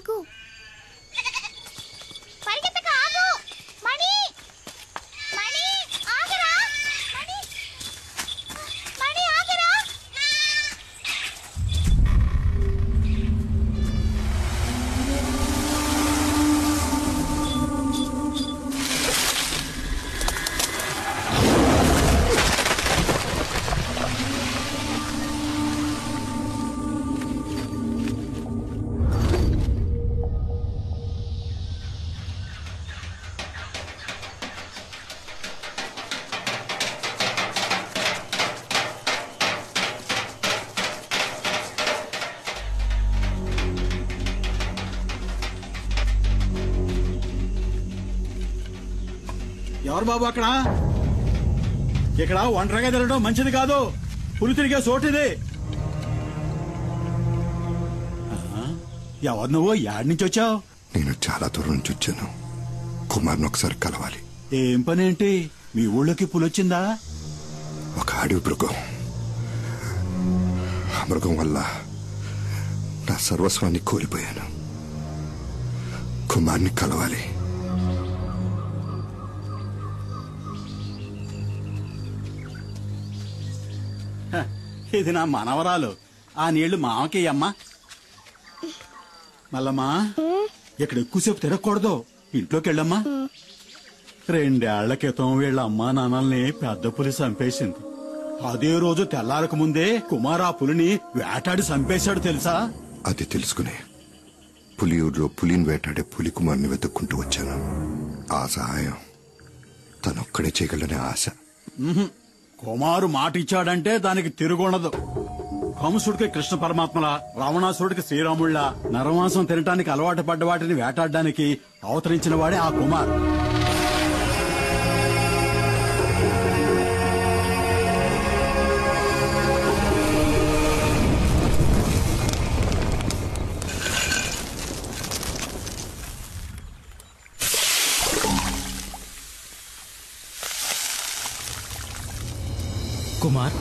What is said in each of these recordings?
పరిగెత్తకు పరిగెత్తక ఆగు మణి మణి ఆగరా మణి మణి ఆగరా ఎవరు బాబు అక్కడ? ఇక్కడ ఒంటరిగా తిరగడం మంచిది కాదు. పులి తిరిగే చోటిది. ఎవరు నువ్వు? యాడ్ నుంచి వచ్చావు? నేను చాలా దూరం నుంచి వచ్చాను. కుమార్ని ఒకసారి కలవాలి. ఏం పని ఏంటి? మీ ఊళ్ళోకి పులి వచ్చిందా? ఒక అడవి మృగం. ఆ మృగం వల్ల నా సర్వస్వాన్ని కోల్పోయాను. కుమార్ని కలవాలి. ఇది నా మనవరాలు. ఆ నీళ్లు మామకి అమ్మా. మల్లమ్మా, ఇక్కడ ఎక్కువసేపు తిరగకూడదు. ఇంట్లోకి వెళ్ళమ్మా. 2 ఏళ్ల క్రితం వీళ్ళ అమ్మా నాన్నల్ని పెద్ద పులి చంపేసింది. అదే రోజు తెల్లారక ముందే కుమార్ ఆ పులిని వేటాడి చంపేశాడు తెలుసా? అది తెలుసుకునే పులియూరులో పులిని వేటాడే పులి కుమార్ని వెతుక్కుంటూ వచ్చాను. ఆ సహాయం తనొక్కడే చేయగలనే ఆశ. కుమారు మాట ఇచ్చాడంటే దానికి తిరుగుండదు. కంసుడికి కృష్ణ పరమాత్మల, రావణాసురుడికి శ్రీరాముళ్ళ నరమాంసం తినటానికి అలవాటు పడ్డ వాటిని వేటాడడానికి అవతరించిన వాడే ఆ కుమార్. కుమార్,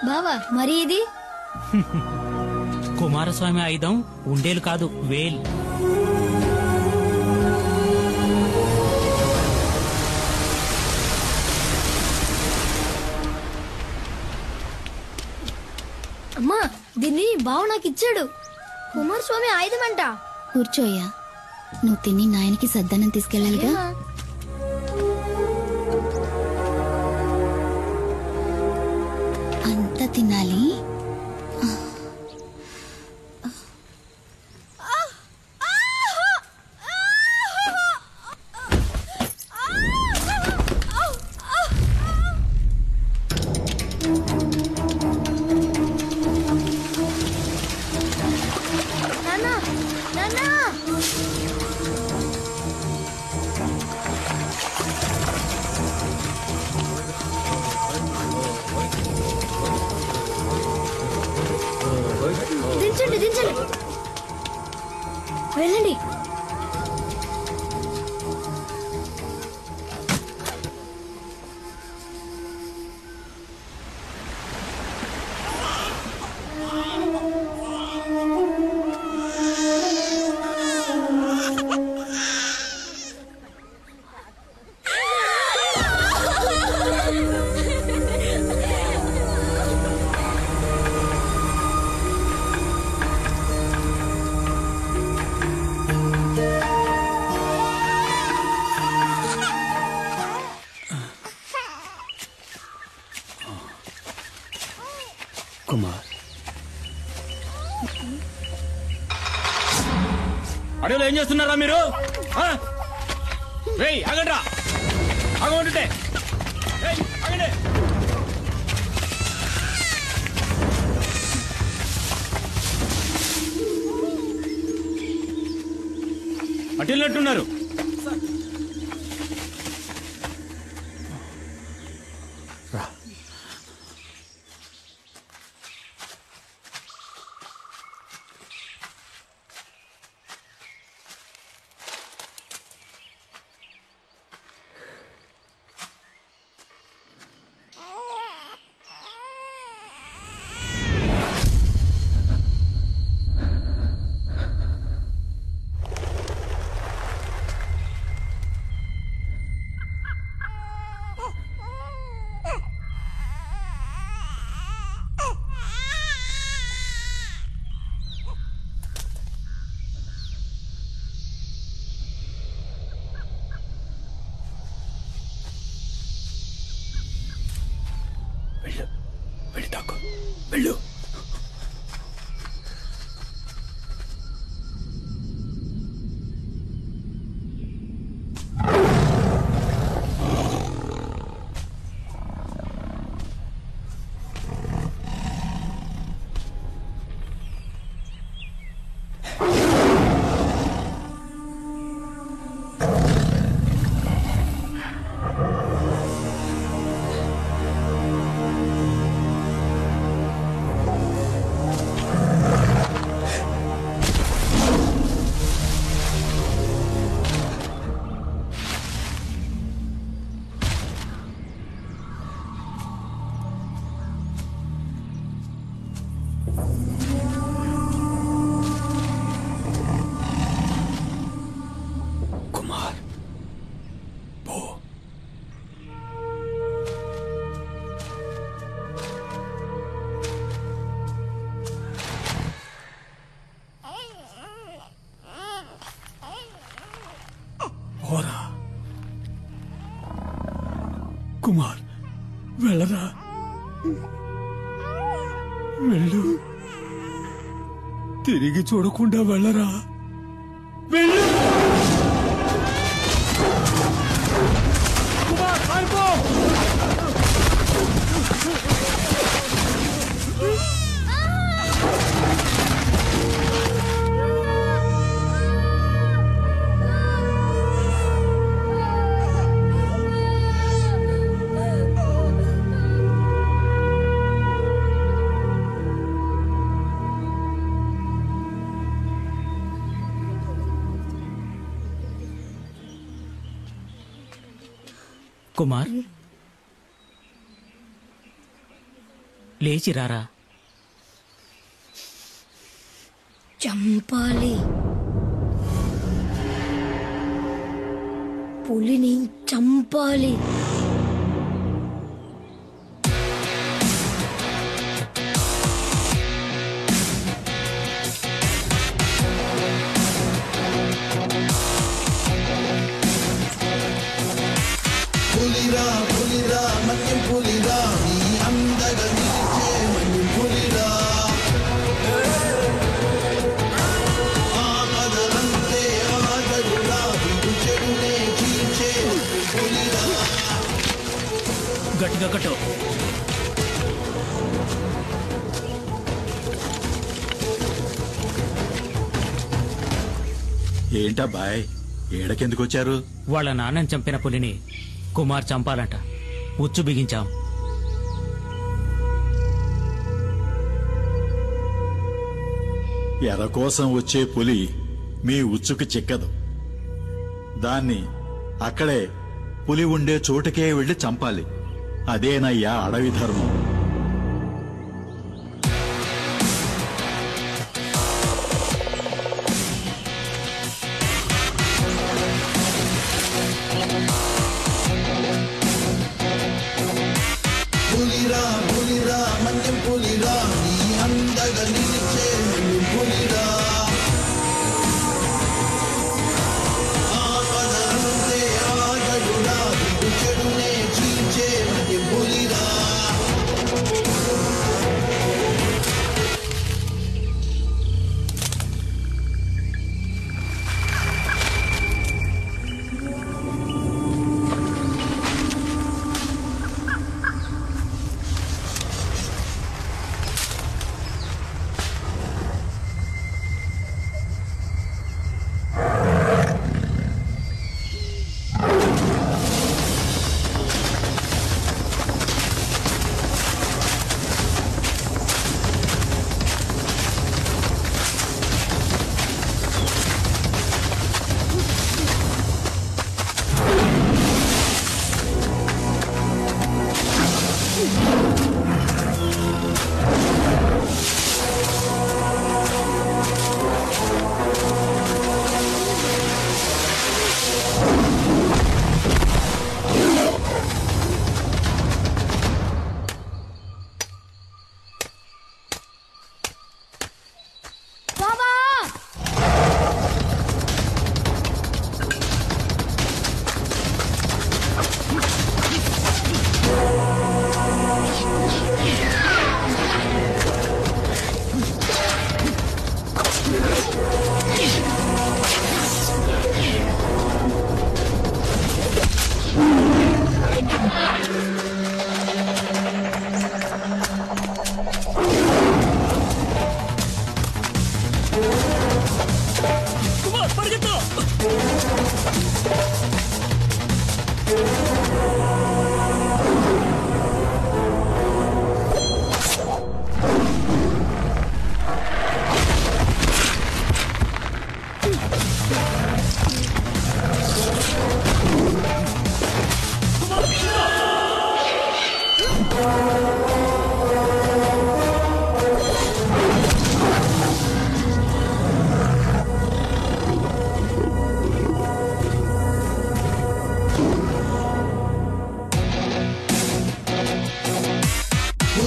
బావా మరి ఇది కుమారస్వామి ఆయుధం ఉండేలు కాదు, వేల్. అమ్మా, దీన్ని బావ నాకు ఇచ్చాడు. కుమారస్వామి ఆయుధం అంట. కూర్చోయ్యా. నువ్వు తిని నాయనకి సద్దన్నం తీసుకెళ్ళాలిగా. అంత తినాలి. దించండి దించండి, వెళ్ళండి. కుమార్, అడవిలో ఏం చేస్తున్నారా మీరు? ఆగండ్రా, ఆగమంటుంటే ఆగండి. అటెళ్ళినట్టున్నారు. వెళ్ళి తాకు వెళ్ళు. కుమార్ వెళ్ళరా, వెళ్ళు. తిరిగి చూడకుండా వెళ్ళరా, వెళ్ళు. కుమార్ పారిపో. కుమార్ లేచి రారా. చంపాలి, పులిని చంపాలి. పులిరా పులిరా మన్యం పులిరా నీ అందగా నిలిచే మన్యం పులిరా ఆపదలంతే ఆగడురా విడు చెడునే చీల్చే పులిరా. గట్టిగా కట్టు. ఏంటబ్బాయ్, ఏడకెందుకు వచ్చారు? వాళ్ళ నాన్నని చంపిన పులిని కుమార్ చంపాలంట. ఉచ్చు బిగించాం. ఎర కోసం వచ్చే పులి మీ ఉచ్చుకు చిక్కదు. దాన్ని అక్కడే పులి ఉండే చోటుకే వెళ్లి చంపాలి. అదేనయ్యా అడవి ధర్మం. పులిరా పులిరా మన్యం పులిరా నీ అందగా నిలిచే మన్యం పులిరా ఆపదలంతే ఆగడురా విడు చెడునే చీల్చే మన్యం పులిరా.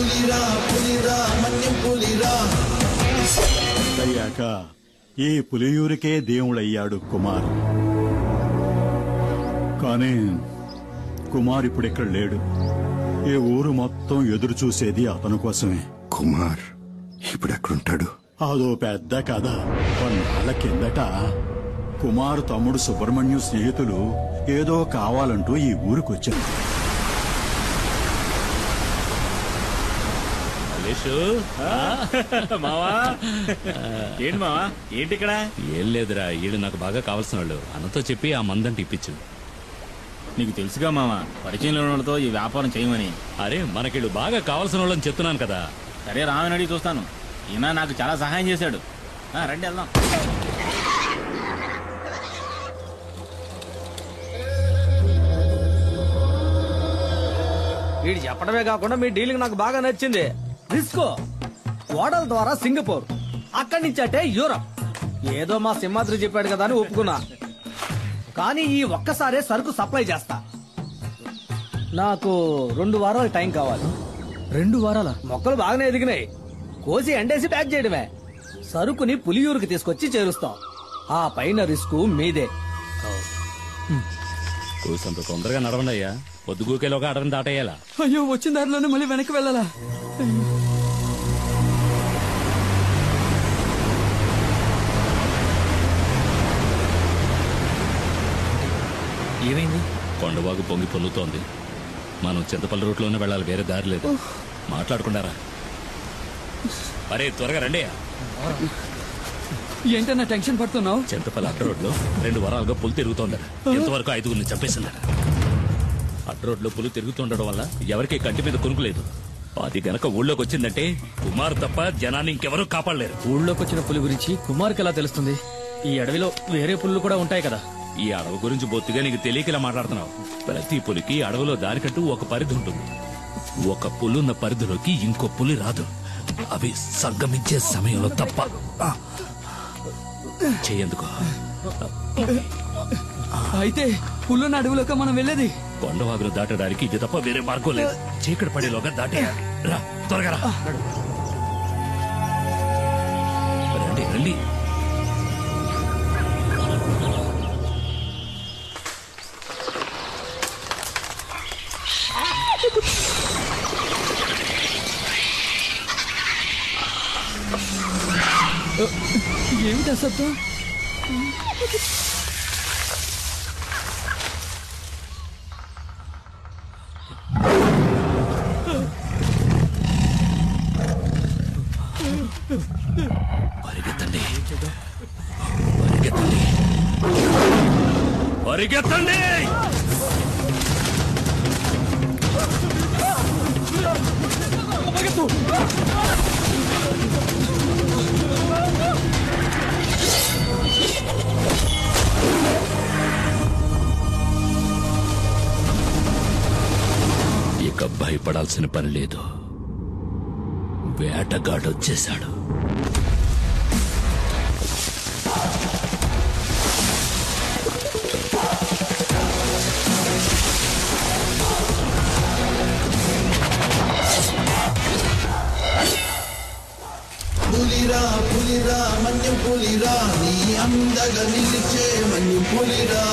పులిరా పులిరా మన్యం పులిరా. అయ్యాక ఈ పులియూరికే దేవుడయ్యాడు కుమార్. కానీ కుమార్ ఇప్పుడిక్కడ లేడు. ఈ ఊరు మొత్తం ఎదురు చూసేది అతని కోసమే. కుమార్ ఇప్పుడు ఎక్కడుంటాడు? అదో పెద్ద కథ. కొన్నాళ్ళ కిందట కుమార్ తమ్ముడు సుబ్రహ్మణ్యం స్నేహితులు ఏదో కావాలంటూ ఈ ఊరికొచ్చారు. మావా ఏంటి మావా ఏంటి ఇక్కడ? ఏం లేదురా, ఈడు నాకు బాగా కావాల్సిన వాళ్ళు. అన్నతో చెప్పి ఆ మందంటే ఇప్పించు. నీకు తెలుసుగా మావా, పరిచయం లేని వాళ్ళతో ఈ వ్యాపారం చేయమని. అరే మనకిడు బాగా కావాల్సిన వాళ్ళని చెప్తున్నాను కదా. సరే రామని అడిగి చూస్తాను. ఈయన నాకు చాలా సహాయం చేశాడు. రండి వెళ్దాం. వీడు చెప్పడమే కాకుండా మీ డీలింగ్ నాకు బాగా నచ్చింది. రిస్కో ఓడల ద్వారా సింగపూర్, అక్కడి నుంచి అంటే యూరప్. ఏదో మా సింహాద్రి చెప్పాడు కదా అని ఒప్పుకున్నా. కానీ ఈ ఒక్కసారే సరుకు సప్లై చేస్తా. నాకు 2 వారాలు టైం కావాలి. 2 వారాల? మొక్కలు బాగానే ఎదిగినాయి. కోసి ఎండేసి ప్యాక్ చేయడమే. సరుకుని పులియూరుకి తీసుకొచ్చి చేరుస్తాం. ఆ పైన రిస్క్ మీదే. కూసంత తొందరగా నడవండి అయ్యా. పొద్దుగూకేలోగా అడవిని దాటేయాలా? అయ్యో, వచ్చిన దారిలోనే మళ్ళీ వెనక్కి వెళ్ళాలా? ఏమైంది? కొండవాగు పొంగి పొల్లుతోంది. మనం చింతపల్లి రూట్లోనే వెళ్ళాలి, వేరే దారి లేదు. మాట్లాడుకుంటారా? అరే త్వరగా రండి. ఏంటన్నా టెన్షన్ పడుతున్నావు? చింతపల్లి అడ్డ రోడ్లో 2 వారాలుగా పులి తిరుగుతోందట. ఎంతవరకు 5గురిని చంపేసిందట. అడ్డ రోడ్లో పులి తిరుగుతుండడం వల్ల ఎవరికి కంటి మీద కొనుక్కులేదు. అది గనక ఊళ్ళోకి వచ్చిందంటే కుమార్ తప్ప జనాన్ని ఇంకెవరూ కాపాడలేరు. ఊళ్ళోకి వచ్చిన పులి గురించి కుమార్కి ఎలా తెలుస్తుంది? ఈ అడవిలో వేరే పులులు కూడా ఉంటాయి కదా. ఈ అడవి గురించి బొత్తిగా నీకు తెలియకలా మాట్లాడుతున్నావు. ప్రతి పులికి అడవిలో దానికంటూ ఒక పరిధి ఉంటుంది. ఒక పులున్న పరిధిలోకి ఇంకో పులి రాదు. అవి సంగమించే సమయంలో తప్ప. చెయ్యేందుకు? అయితే పుల్లున్న అడవిలోకి మనం వెళ్ళేది? కొండవాగులు దాటడానికి ఇది తప్ప వేరే మార్గం లేదు. చీకటి పడేలోగా దాటేయాలి. రా త్వరగా రా. రండి రండి. ఏమిటా శబ్దం? పరిగెత్తండి పరిగెత్తండి పరిగెత్తండి. ఇక భయపడాల్సిన పని లేదు. వేటగాడొచ్చేశాడు. పులిరా పులిరా మన్యం పులిరా, నీ అందగా నిలిచే మన్యం పులిరా.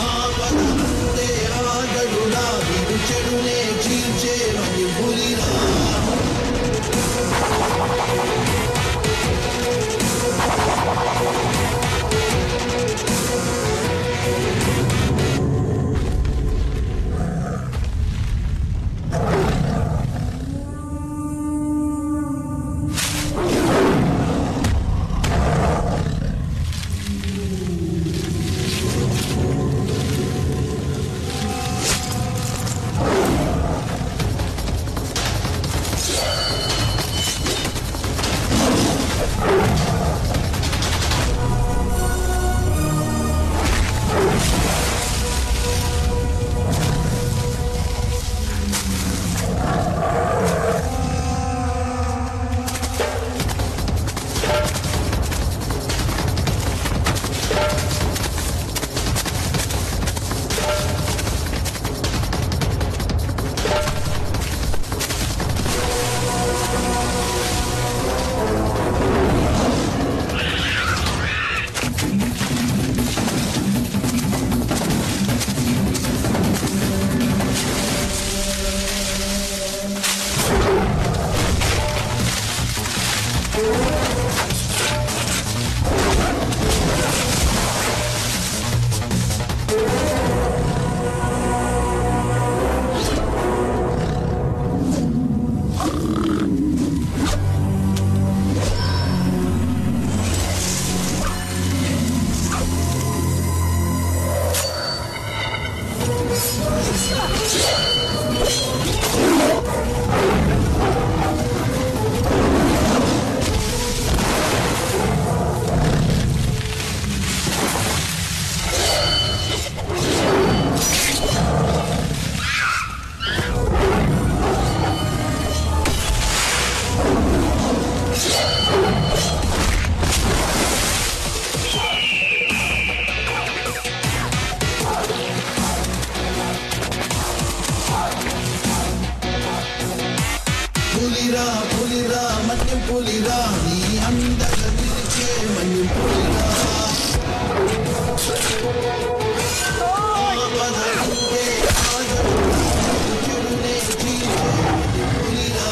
ఆపదంటే ఆగడురా, వీడు చెడునే చీల్చే మన్యం పులిరా. పులిరా పులిరా మన్యం పులిరా నీ అందగ నిలిచే మన్యం పులిరా ఆపదలుంటే ఆగడురా చెడునే చీల్చే పులిరా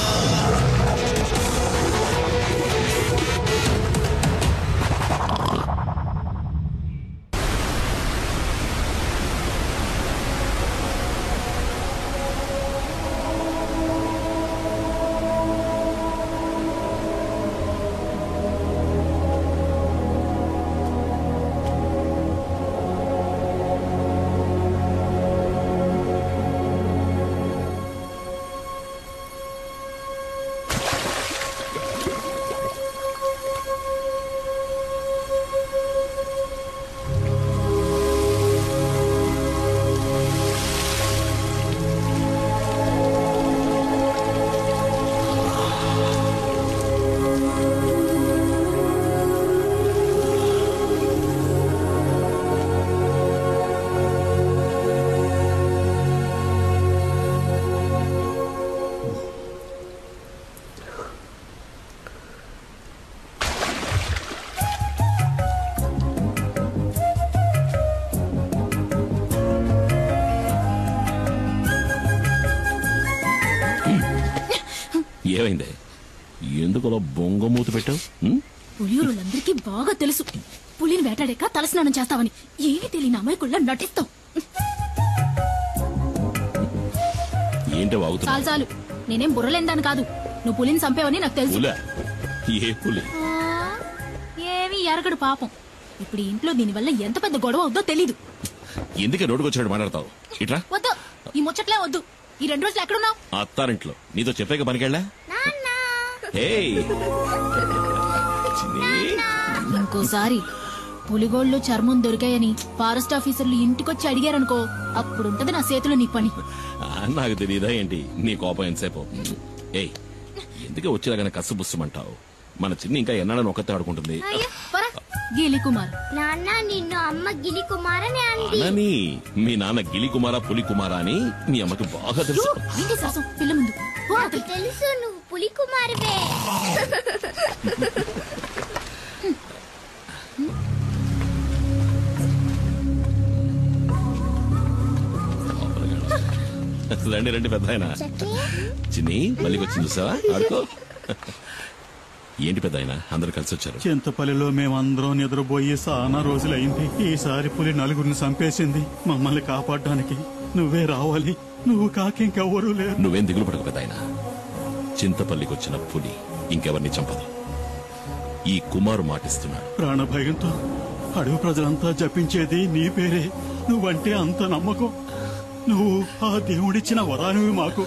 ఏమైంది? ఎందుకు అలా బొంగమూత పెట్టావు? పులియూరులందరికీ బాగా తెలుసు పులిని వేటాడాక తలస్నానం చేస్తావని. ఏమీ తెలియని అమాయకుల్లా నటిస్తావు. ఏంటో వాగుతున్నా? చాలు చాలు, నేనేం బుర్రలేందాను కాదు. నువ్వు పులిని చంపేవని నాకు తెలుసు. ఏ పులి? ఏమీ ఎరగడు పాపం. ఇప్పుడు ఈ ఇంట్లో దీనివల్ల ఎంత పెద్ద గొడవ అవుద్దో తెలీదు. ఎందుకే రోడ్డుకు వచ్చినట్టు మాట్లాడతావు? ఇట్రా. వద్దు, ఈ ముచ్చట్లే వద్దు. ఈ 2 రోజులు ఎక్కడున్నావు? అత్తారింట్లో. నీతో చెప్పాక పనికెళ్ళా? ఇంకోసారి పులిగోళ్ళు చర్మం దొరికాయని ఫారెస్ట్ ఆఫీసర్లు ఇంటికొచ్చి అడిగారనుకో, అప్పుడుంటది నా చేతిలో నీ పని. నాకు తెలియదా ఏంటి నీ కోపం ఎంతసేపు? ఏయ్, ఎందుకే వచ్చేలాగానే కసుబుస్సుమంటావు? మన చిన్ని ఇంకా ఎన్నాడని ఒక్కతే ఆడుకుంటుంది. గిలి కుమార్ నాన్న, నిన్ను అమ్మ గిలి కుమార్ అని అంది. అనని మీ నాన్న గిలి కుమారా పులి కుమారా అని మీ అమ్మకి బాగా తెలుసు. పిల్ల ముందు నాకు తెలుసు నువ్వు పులి కుమారువే. రండి రండి పెద్ద ఆయన. చిన్ని మళ్ళీ వచ్చింది చూసావా? ఆడుకో. ఏంటి పెద్ద ఆయన అందరూ కలిసి వచ్చారు? చింతపల్లిలో మేమందరం నిద్రపోయి చాలా రోజులైంది. ఈసారి పులి 4 చంపేసింది. మమ్మల్ని కాపాడడానికి నువ్వే రావాలి. నువ్వు కాకింకెవ్వరూ లేరు. నువ్వేం దిగులు పడకు పెద్ద ఆయన. చింతపల్లికి వచ్చిన పులి ఇంకెవరిని చంపదు. ఈ కుమారు మాటిస్తున్నాడు. ప్రాణభయంతో అడవి ప్రజలంతా జపించేది నీ పేరే. నువ్వంటే అంత నమ్మకం. నువ్వు ఆ దేవుడిచ్చిన వరానివి మాకు.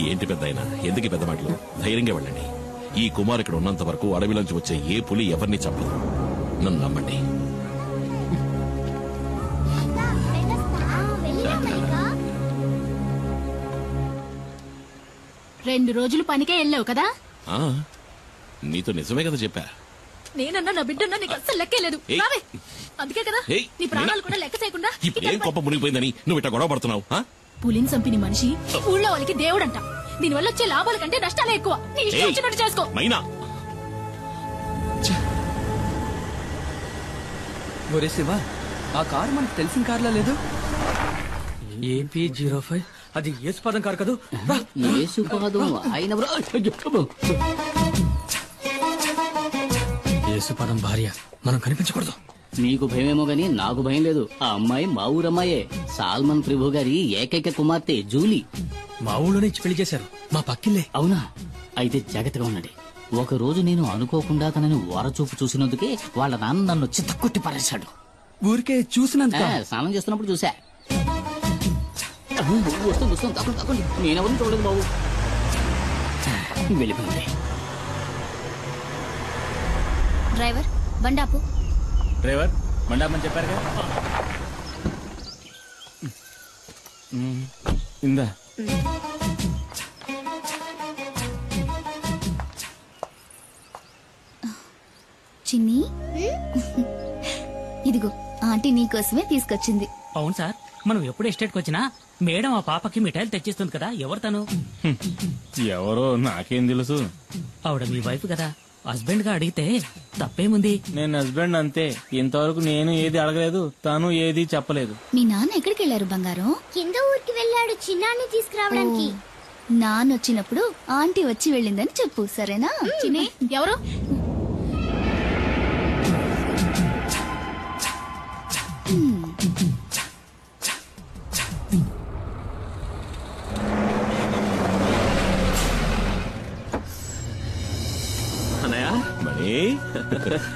ఏంటి పెద్ద ఆయన ఎందుకు పెద్ద మాటలు? ధైర్యంగా వెళ్ళండి. ఈ కుమార్ ఇక్కడ ఉన్నంత వరకు అడవిలోంచి వచ్చే ఏ పులి ఎవరిని చంపదు. నన్ను నమ్మండి. 2 రోజులు పనికే వెళ్ళావు కదా? నీతో నిజమే కదా చెప్పా. నేనన్నా నా బిడ్డన్నా నీకు అస్సలు లెక్కేలేదు. అందుకే కదా నీ ప్రాణాలు కూడా లెక్క చేయకుండా ఇప్పుడు ఏం కోపం మునిగిపోయిందని నువ్వు ఇట్లా గొడవ పడుతున్నావు? పులిని చంపిన మనిషి ఊళ్ళో వాళ్ళకి దేవుడంట. దీనివల్ల వచ్చే లాభాల కంటే నష్టాలే ఎక్కువ. నీ ఇష్టం వచ్చినట్టు చేసుకో. మైనా, ఒరే శివ, ఆ కారు మనకు తెలిసిన కార్లా లేదు. AP05 అది యేసుపాదం కారు కదూ? యేసుపాదం భార్య. మనం కనిపించకూడదు. నీకు భయమేమో గాని నాకు భయం లేదు. ఆ అమ్మాయి మా ఊరమ్మాయే. సాల్మన్ ప్రభు గారి ఏకైక కుమార్తె జూలీ. మా ఊళ్ళోనే ఇచ్చి పెళ్లి చేశారు. మా పక్కిల్లే. అవునా? అయితే జాగ్రత్తగా ఉండండి. ఒక రోజు నేను అనుకోకుండా తనని ఓరచూపు చూసినందుకే వాళ్ళ నాన్న నన్ను చిత్తకొట్టి పారేశాడు. ఊరికే చూసినందుక? స్నానం చేస్తున్నప్పుడు చూసా. వస్తుంది వస్తుంది, తప్పండి తప్పండి. నేనెవరిని చూడలేదు బాబు. వెళ్ళిపోయింది. డ్రైవర్ బండాపు. డ్రైవర్ మండాపని చెప్పారు కదా. ఇందా చిన్ని, ఇదిగో ఆంటీ నీకోసమే తీసుకొచ్చింది. అవును సార్, మనం ఎప్పుడు ఎస్టేట్కి వచ్చినా మేడం ఆ పాపకి మిఠాయిలు తెచ్చిస్తుంది కదా. ఎవరు తను? ఎవరో నాకేం తెలుసు. ఆవిడ మీ వైఫ్ కదా. హస్బెండ్ గా అడిగితే తప్పేముంది? నేను హస్బెండ్ అంతే. ఇంతవరకు నేను ఏది అడగలేదు, తను ఏది చెప్పలేదు. మీ నాన్న ఎక్కడికి వెళ్ళారు బంగారం? కింద ఊరికి వెళ్ళాడు చిన్నాన్ని తీసుకురావడానికి. నాన్న వచ్చినప్పుడు ఆంటీ వచ్చి వెళ్ళిందని చెప్పు, సరేనా? చిన్ని, ఎవరు?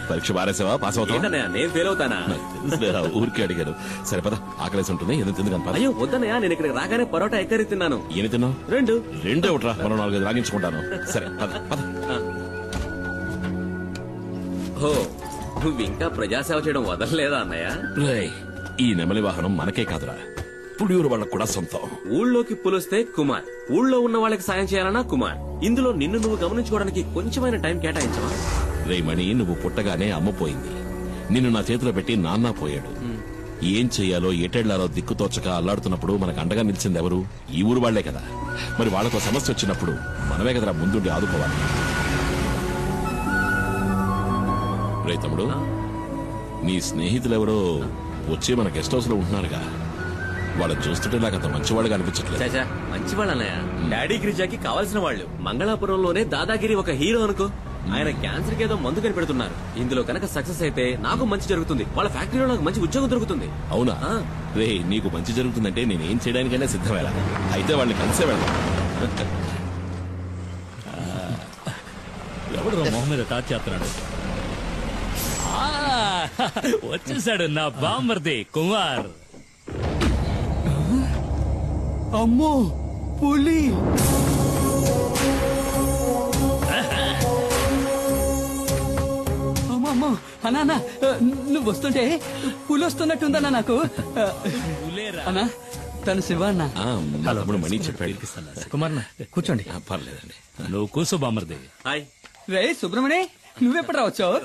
పరీక్ష బారేసావా? పాస్ అవుతా? నేను ఫెయిల్ అవుతానా? ఊరికి అడిగారు. సరే పద, ఆకలేసి ఉంటుంది, ఏదో తిందుకు. అయ్యో వద్దనయ్యా, నేను ఇక్కడ రాగానే పరోటా ఎక్కరి తిన్నాను. ఏమి తిన్నావు? రెండే ఒకట్రా, మనం 4-5 రాగించుకుంటాను. సరే పద పద. ఓ, నువ్వు ఇంకా ప్రజాసేవ చేయడం వదలలేదా అన్నయ్య? ఈ నెమలి వాహనం మనకే కాదురా, పుడియూరు వాళ్ళకు కూడా సొంతం. ఊళ్ళోకి పులిస్తే కుమార్, ఊళ్ళో ఉన్న వాళ్ళకి సాయం చేయాలన్నా కుమార్. ఇందులో నిన్ను నువ్వు గమనించుకోవడానికి కొంచెమైన టైం కేటాయించవా? రేమణి, నువ్వు పుట్టగానే అమ్మ పోయింది. నిన్ను నా చేతిలో పెట్టి నాన్న పోయాడు. ఏం చెయ్యాలో ఎటెళ్లాలో దిక్కుతోచక అల్లాడుతున్నప్పుడు మనకు అండగా నిలిచింది ఎవరు? ఈ ఊరు వాళ్లే కదా. మరి వాళ్లకు సమస్య వచ్చినప్పుడు మనమే కదరా ముందుండి ఆదుకోవాలి. రే తమ్ముడు, నీ స్నేహితులెవరో వచ్చి మన గెస్ట్ హౌస్ లో ఉంటున్నారుగా. వాళ్ళని చూస్తుంటే నాకు అంత మంచివాళ్ళుగా అనిపించట్లేదు. మంచివాళ్ళన్నయ్య, డాడీ గిరిజాకి కావాల్సిన వాళ్ళు. మంగళాపురంలోనే దాదాగిరి ఒక హీరో అనుకో. ఆయన క్యాన్సర్ కి ఏదో మందు కనిపెడుతున్నారు. ఇందులో కనుక సక్సెస్ అయితే నాకు మంచి జరుగుతుంది, వాళ్ళ ఫ్యాక్టరీలో నాకు మంచి ఉద్యోగం దొరుకుతుంది. అవునా? రే, నీకు మంచి జరుగుతుందంటే నేనేం చేయడానికైనా సిద్ధమేలా. అయితే వాళ్ళని కలిసే వెళ్దాం. ఎవడు మొహం మీద టాచ్ చేస్తున్నాడు? వచ్చేసాడు నా బామ్మర్ది కుమార్. అమ్మో, పులి! అమ్మో అన్నా, నువ్వు వస్తుంటే పులి వస్తున్నట్టుందన్నా నాకు. అన్నా, తను శివ అన్న. తమ్ముడు మణి చెప్పాడు. కుమార్ కూర్చోండి. పర్లేదండి, నువ్వు కూర్చో బామ్మర్ది. రే సుబ్రమణి, నువ్వెప్పుడు రావచ్చావు?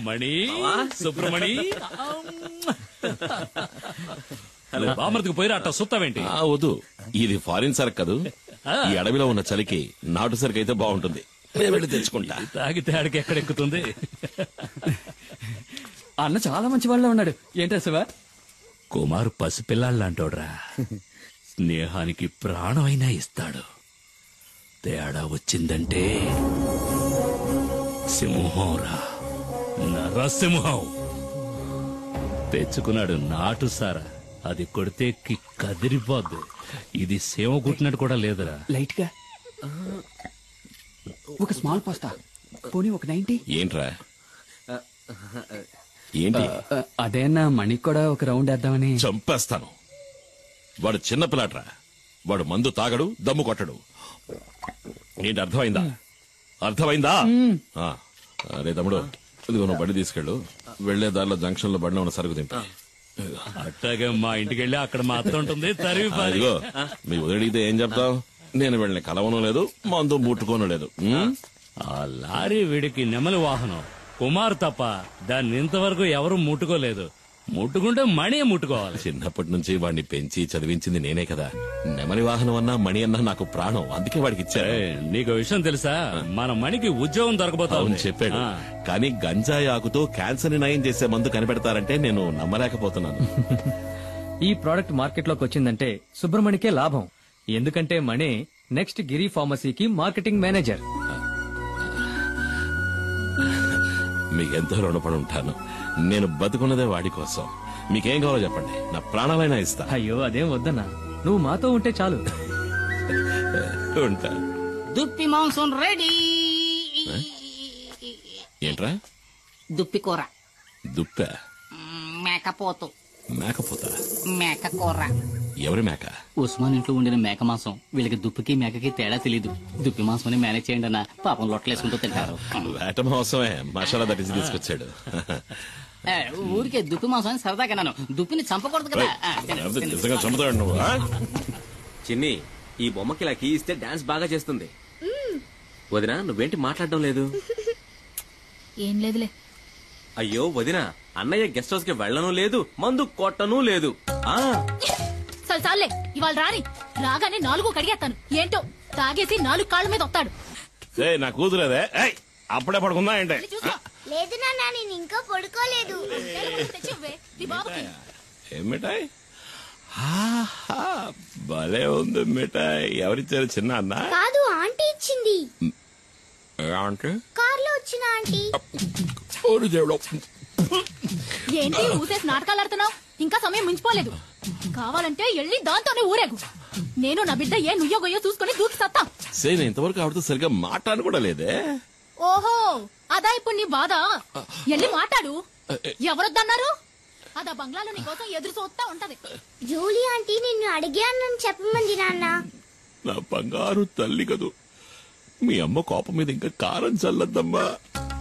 మణి, సుబ్రమణి, బామ్మర్దికి పోయిరా అట్ట సుత్తావేంటి? వద్దు, ఇది ఫారిన్ సరుకు కదూ. ఈ అడవిలో ఉన్న చలికి నాటు సరుకు అయితే బాగుంటుంది. వెళ్ళి తెచ్చుకుంటా. తాగితే ఆడికి ఎక్కడెక్కుతుంది? అన్న చాలా మంచి వాళ్ళ ఉన్నాడు. ఏంటా శివ? కుమార్ పసిపిల్లాళ్ళంటోడ్రా. స్నేహానికి ప్రాణమైనా ఇస్తాడు. తేడా వచ్చిందంటే సింహంరా, నరసింహం. తెచ్చుకున్నాడు నాటు సారా. అది కొడితే కదిరిపోద్దు. ఇది సేవ కుట్టినట్టు కూడా లేదురా. లైట్ గా ఒక స్మాల్ పాస్తా, పోనీ ఒక 90. ఏంట్రా? ఏంటి? అదేనా మణికి కూడా ఒక రౌండ్ వేద్దామని. చంపేస్తాను. వాడు చిన్న పిల్లాడ్రా. వాడు మందు తాగడు, దమ్ము కొట్టడు. ఏంటి అర్థమైందా? అర్థమైందా? అరే తమ్ముడు, ఇదిగో నువ్వు బండి తీసుకెళ్ళు. వెళ్లే దారిలో జంక్షన్ లో బండి ఉన్న సరుకు తింటా. అట్టాగే మా ఇంటికి వెళ్ళి అక్కడ మా అత్త ఉంటుంది. ఇదిగో, మీ వదిలితే ఏం చెప్తావు? నేను వెళ్ళిన కలవను లేదు, మందు ముట్టుకోను లేదు. ఆ లారీ వీడికి నెమలి వాహనం. కుమార్ తప్ప దాన్ని ఇంతవరకు ఎవరు ముట్టుకోలేదు. ముట్టుకుంటే మణి ముట్టుకోవాలి. చిన్నప్పటి నుంచి వాడిని పెంచి చదివించింది నేనే కదా. నెమలి వాహనం అన్నా మణి అన్నా నాకు ప్రాణం. అందుకే వాడికి ఇచ్చా. నీకు విషయం తెలుసా? మన మణికి ఉద్యోగం దొరకబోతావు చెప్పాడు. కానీ గంజాయి ఆకుతో క్యాన్సర్ ని నయం చేసే మందు కనిపెడతారంటే నేను నమ్మలేకపోతున్నాను. ఈ ప్రోడక్ట్ మార్కెట్ లోకి వచ్చిందంటే సుబ్రమణికే లాభం. ఎందుకంటే మణి నెక్స్ట్ గిరి ఫార్మసీకి మార్కెటింగ్ మేనేజర్. మీకెంతో రుణపడి ఉంటాను. నేను బతుకున్నదే వాడి కోసం. మీకేం కావాలో చెప్పండి, నా ప్రాణాలైనా ఇస్తా. అయ్యో అదేం వద్దన్నా, నువ్వు మాతో ఉంటే చాలు. ఉంటా. దుప్పి మాంసం రెడీ. ఏంట్రా? దుప్పి కూర. దుప్ప? మేకపోతు. మేకపోతా? మేక కూర. ఎవరి మేక? ఉస్మాన్ ఇంట్లో ఉండిన మేక మాంసం. వీళ్ళకి దుప్పికి మేకకి తేడా తెలీదు. దుప్పి మాంసం మేనేజ్ చేయండి అన్న. పాపం లొట్టలేసుకుంటూ తింటారు. వేట మోసమే మసాలా దట్టించి తీసుకొచ్చాడు. ఊరికే దుప్పి మాంసం సరదాగా నన్ను దుప్పిని చంపకూడదు కదా. నిజంగా చంపుతాడు నువ్వు. చిన్ని, ఈ బొమ్మకి ఇలా కీ ఇస్తే డాన్స్ బాగా చేస్తుంది. వదినా, నువ్వేంటి మాట్లాడడం లేదు? ఏం లేదులే. అయ్యో వదినా, అన్నయ్య గెస్ట్ హౌస్ కి వెళ్ళను లేదు, మందు కొట్టను లేదు. చాలే, ఇవాళ రాని రాగానే 4 కడిగేస్తాను. ఏంటో తాగేసి 4 కాళ్ళ మీద వస్తాడు. నా కూతురేదే అప్పుడే పడుకుందా ఏంటే? లేదు నాన్న, నేను ఇంకా పడుకోలేదు. ఏం మిఠాయి? భలే ఉంది మిఠాయి. ఎవరిచ్చారు? చిన్న అన్న? కాదు, ఆంటీ ఇచ్చింది. కార్లో వచ్చిన ఆంటీ. ఏంటి ఊసేసి నాటకాలు ఆడుతున్నావు? ఇంకా సమయం మించిపోలేదు. కావాలంటే వెళ్ళి దాంతోనే ఊరేగు. నేను నా బిడ్డ ఏ నుయ్యో గొయ్యో చూసుకుని దూకి సత్తా. నేను ఇంతవరకు ఆవిడతో సరిగ్గా మాట్లాడను కూడా లేదే. ఓహో, అదా ఇప్పుడు నీ బాధ? వెళ్ళి మాట్లాడు. ఎవరొద్దన్నారు? అదా బంగ్లాలో నీ కోసం ఎదురు చూస్తా ఉంటది. జూలీ ఆంటీ నిన్ను అడిగానని చెప్పమంది నాన్న. నా బంగారు తల్లి కదూ. మీ అమ్మ కోపం మీద ఇంకా కారం చల్లద్దమ్మా.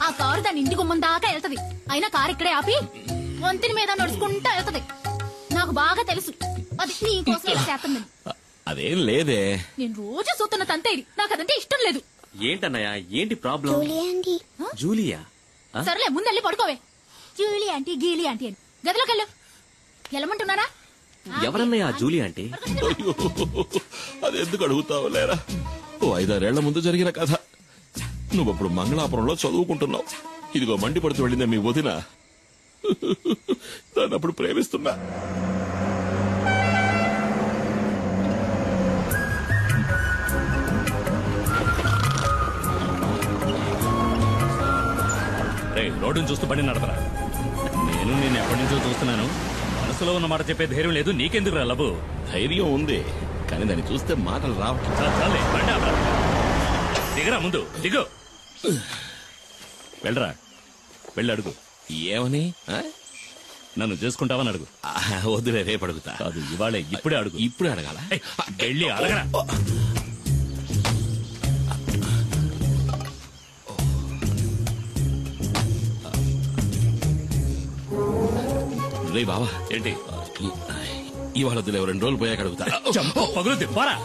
ఆ కారు దాని ఇంటి గుమ్మం దాకా వెళ్తది. అయినా కారు ఇక్కడే ఆపి వంతిని మీద నడుచుకుంటా వెళ్తది. నాకు బాగా తెలుసు అది నీ కోసం ఇలా చేస్తుందని. అదేం లేదే. నేను రోజు చూస్తున్న తంతే ఇది. నాకు అదంటే ఇష్టం లేదు. ఏంటన్నయ్య, ఏంటి ప్రాబ్లం? జూలియా? సరేలే, ముందెళ్ళి పడుకోవే. జూలీ ఆంటీ గీలీ ఆంటీ అని గదిలోకి వెళ్ళు. వెళ్ళమంటున్నారా? ఎవరన్నయ్య జూలీ ఆంటీ? అది ఎందుకు అడుగుతావు లేరా? 5-6 ఏళ్ల ముందు జరిగిన కథ. నువ్వప్పుడు మంగళాపురంలో చదువుకుంటున్నావు. ఇదిగో మండిపడుతూ వెళ్ళిందే మీ వదిన. దాన్ని అప్పుడు ప్రేమిస్తున్నా. రోడ్డును చూస్తూ బండి నడపరా. నేను నిన్ను ఎప్పటి నుంచో చూస్తున్నాను. మనసులో ఉన్న మాట చెప్పే ధైర్యం లేదు. నీకెందుకు రా లబు? ధైర్యం ఉంది, కానీ దాన్ని చూస్తే మాటలు రావట్లేదు. చాలే, బండి ఆపరా. దిగరా, ముందు దిగు. వెళ్ళరా, వెళ్ళి అడుగు. ఏమని? నన్ను చేసుకుంటావని అడుగు. వద్దులే, రేపు అడుగుతా. కాదు, ఇవాళే, ఇప్పుడే అడుగు. ఇప్పుడే అడగాల? వెళ్ళి అడగరా. రే బావా, ఏంటి? ఇవాళ వద్దులే, 2 రోజులు పోయాక అడుగుతా. పగులు తిప్పారా.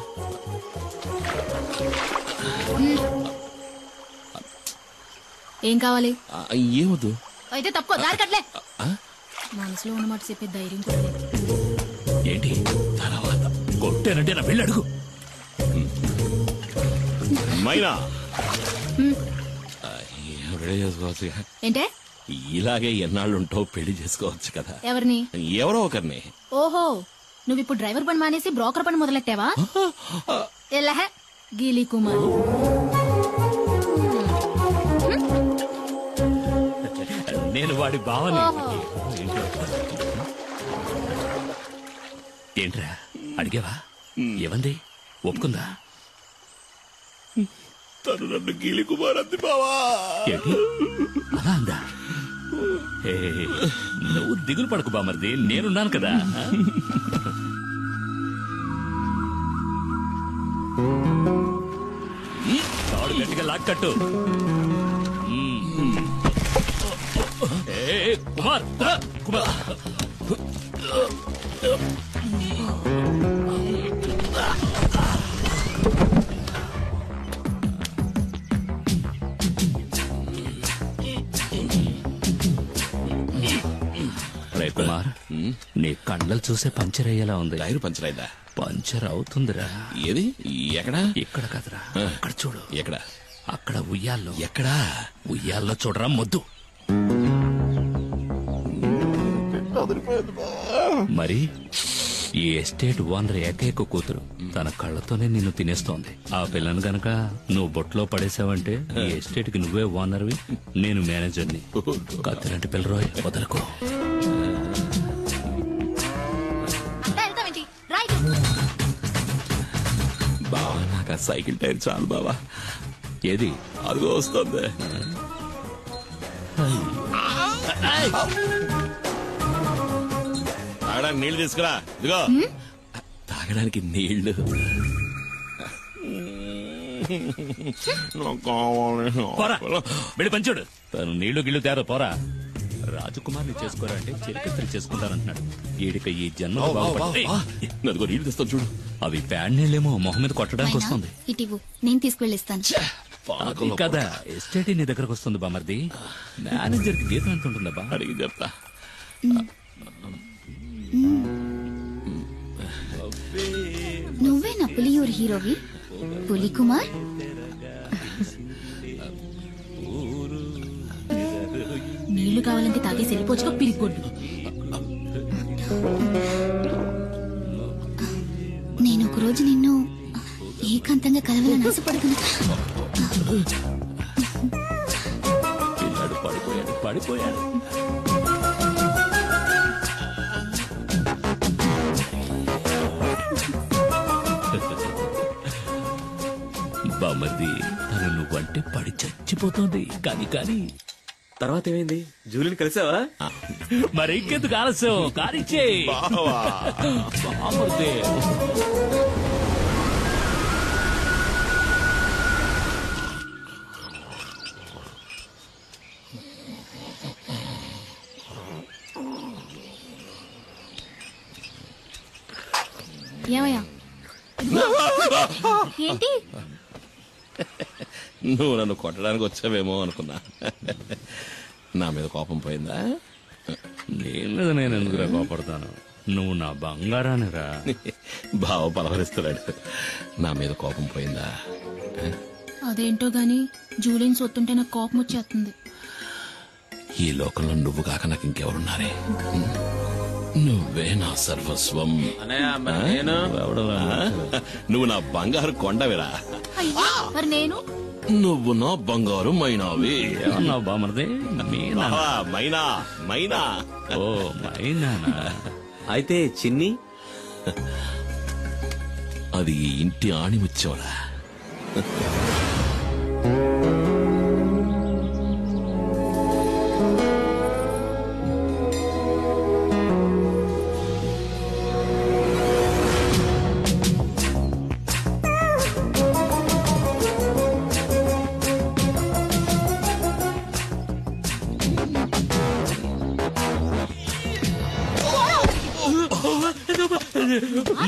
ఏం కావాలి? ఏమొద్దు. అయితే తప్పుకో, దారి కట్లే. మనసులో ఉన్నమాట చెప్పే ధైర్యం కూడా లేదు. ఏంటి తర్వాత కొట్టానంటే నా వెళ్ళి అడుగు. మైనా రెడీ చేసుకోవచ్చు. ఏంటే? ఇలాగే ఎన్నాళ్ళుంటావు, పెళ్లి చేసుకోవచ్చు కదా. ఎవరిని? ఎవరో ఒకరిని. ఓహో, నువ్వు ఇప్పుడు డ్రైవర్ పని మానేసి బ్రోకర్ పని మొదలెట్టావా? ఎల్లహ గీలీ కుమార్. నేను వాడి బావని. ఏంట్రా అడిగావా? ఏమంది? ఒప్పుకుందా? తను నన్ను గీలి కుమార్ అంది బావా. ఏంటి అలా అందా? నువ్వు దిగులు పడకు బామర్ది, నేనున్నాను కదా. తాడు గట్టిగా లాక్కట్టు. కుమార్ కుమార్ కుమార్, నీ కళ్ళలు చూసే పంచర్ అయ్యేలా ఉంది. టైర్ పంచర్ అయిందా? పంచర్ అవుతుందిరా. ఏది? ఎక్కడా? ఇక్కడ కదరా, అక్కడ చూడు. ఎక్కడ? అక్కడ ఉయ్యాల్లో. ఎక్కడా? ఉయ్యాల్లో చూడరా మొద్దు. మరి ఈ ఎస్టేట్ ఓనర్ ఏకైక కూతురు తన కళ్ళతోనే నిన్ను తినేస్తోంది. ఆ పిల్లను గనక నువ్వు బొట్లో పడేసావంటే ఈ ఎస్టేట్ కి నువ్వే ఓనర్వి, నేను మేనేజర్ని. కత్తిలాంటి పిల్లరోయ్, వదలకు. బావా, నాకు ఆ సైకిల్ టైర్ చాలు బావా. ఏది? అదిగో వస్తుంది. తాగడానికి నీళ్లు తీసుకురా. ఇదిగో తాగడానికి నీళ్లు. పోరా వెళ్ళి పంచాడు. తను నీళ్లు గిళ్ళు తేరా పోరా. రాజకుమార్ని చేసుకోరా అంటే చిరకత్రి చేసుకుంటానంటున్నాడు. ఈడిక ఈ జన్మ నదుగో నీళ్లు తెస్తాను చూడు. అవి ప్యాడ్ నీళ్ళేమో మొహం మీద కొట్టడానికి వస్తుంది. ఇటివు నేను తీసుకువెళ్ళిస్తాను. అది కదా ఎస్టేట్ నీ దగ్గరకు వస్తుంది బామర్ది. మేనేజర్ కి జీతం ఎంత ఉంటుందా? అడిగి చెప్తా. నువ్వేనా పులియూరు హీరోవి? పులి కుమార్. నీళ్లు కావాలంటే తాగేసి వెళ్ళిపోవచ్చుకో పిరిగొడ్డు. నేను ఒకరోజు నిన్ను ఏకాంతంగా కలవాలని ఆశపడుతున్నా. పిల్లాడు పడిపోయాడు. బామర్ది తను నువ్వంటే పడి చచ్చిపోతుంది. కానీ తర్వాత ఏమైంది? జూలిని కలిసావా? మరి ఇంకెందుకు ఆలస్యం? కానిచ్చే బామర్ది. ఏమయ్యా? ఏంటి? నువ్వు నన్ను కొట్టడానికి వచ్చావేమో అనుకున్నా. నా మీద కోపం పోయిందా? నీ మీద నేను ఎందుకురా కోపడతాను? నువ్వు నా బంగారానిరా. బావ పలవరిస్తున్నాడు. నా మీద కోపం పోయిందా? అదేంటో గాని జూలియన్ సొత్తుంటే నాకు కోపం వచ్చేస్తుంది. ఈ లోకంలో నువ్వు కాక నాకు ఇంకెవరున్నారే? నువ్వే నా సర్వస్వం. నువ్వు నా బంగారు కొండవిరా. మరి నేను? నువ్వు నా బంగారు మైనావి. ఏమన్నావు బామర్ది? మైనా మైనా. ఓ మైనా. అయితే చిన్ని అది ఈ ఇంటి ఆణిముచ్చోరా.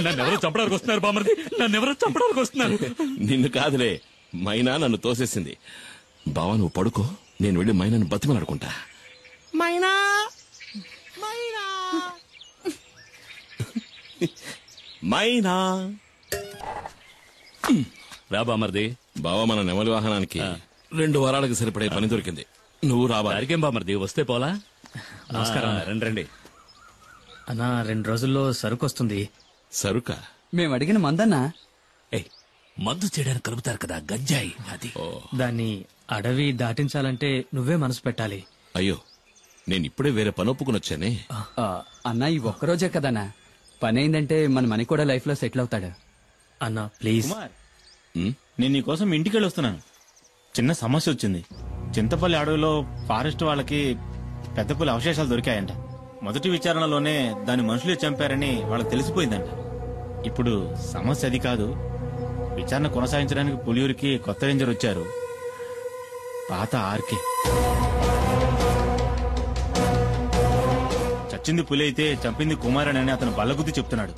నన్నెవరో చంపడానికి వస్తున్నారు బామర్ది. నన్నెవరో చంపడానికి వస్తున్నారు. నిన్ను కాదులే, మైనా నన్ను తోసేసింది. బావా నువ్వు పడుకో, నేను వెళ్ళి మైనాను బతిమలాడుకుంటా. మైనా మైనా. రా బామర్ది. బావా మన నెమలి వాహనానికి 2 వారాలకు సరిపడే పని దొరికింది. నువ్వు రాబా. అరికేం బామర్ది, వస్తే పోలా. నమస్కారం. రండి. అన్నా 2 రోజుల్లో సరుకు వస్తుంది. సరుక? మేము అడిగిన మందన్నా. మందు చేయడానికి కలుపుతారు కదా గంజాయి, అది. దాన్ని అడవి దాటించాలంటే నువ్వే మనసు పెట్టాలి. అయ్యో, నేను ఇప్పుడే వేరే పని ఒప్పుకుని వచ్చానే. అన్నా ఈ ఒక్కరోజే కదన్నా. పని అయిందంటే మన మనీ కూడా లైఫ్ లో సెటిల్ అవుతాడు. అన్నా ప్లీజ్. నేను నీకోసం ఇంటికి వెళ్ళి వస్తున్నాను. చిన్న సమస్య వచ్చింది. చింతపల్లి అడవిలో ఫారెస్ట్ వాళ్ళకి పెద్ద పులి అవశేషాలు దొరికాయంట. మొదటి విచారణలోనే దాని మనుషులే చంపారని వాళ్ళకి తెలిసిపోయిందంట. ఇప్పుడు సమస్య అది కాదు. విచారణ కొనసాగించడానికి పులియూరికి కొత్త రేంజర్ వచ్చారు, పాత ఆర్కే. చచ్చింది పులి అయితే చంపింది కుమార్ అని అతను బల్లగుద్ది చెప్తున్నాడు.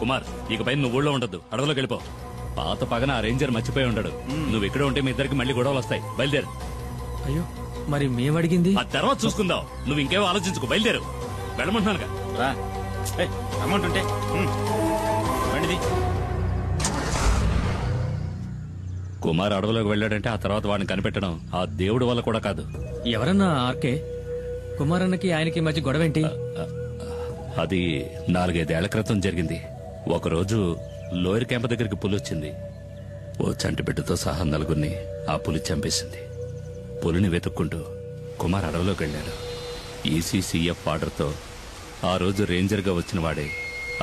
కుమార్, ఇకపై నువ్వు ఊళ్ళో ఉండద్దు, అడవిలోకి వెళ్ళిపో. పాత పగన ఆ రేంజర్ మర్చిపోయి ఉండడు. నువ్వు ఇక్కడ ఉంటే మీ ఇద్దరికి మళ్ళీ గొడవలు వస్తాయి. బయలుదేరు. అయ్యో, మరి మేమడిగింది ఆ తర్వాత చూసుకుందాం. నువ్వు ఇంకేమో ఆలోచించుకో, బయలుదేరు. వెళ్ళమంటున్నానుగా. రమ్మంటుంటే బండిది. కుమార్ అడవిలోకి వెళ్ళాడంటే ఆ తర్వాత వాడిని కనిపెట్టడం ఆ దేవుడి వల్ల కూడా కాదు. ఎవరన్నా ఆర్కే? కుమార్ అన్నకి ఆయనకి మధ్య గొడవేంటి? అది 4-5 ఏళ్ల క్రితం జరిగింది. ఒకరోజు లోయర్ క్యాంప్ దగ్గరికి పులి వచ్చింది. ఓ చంటి బిడ్డతో సహా 4గురిని ఆ పులి చంపేసింది. పులిని వెతుక్కుంటూ కుమార్ అడవిలోకి వెళ్ళాడు. ఈసీసీఎఫ్ ఆర్డర్తో ఆ రోజు రేంజర్గా వచ్చిన వాడే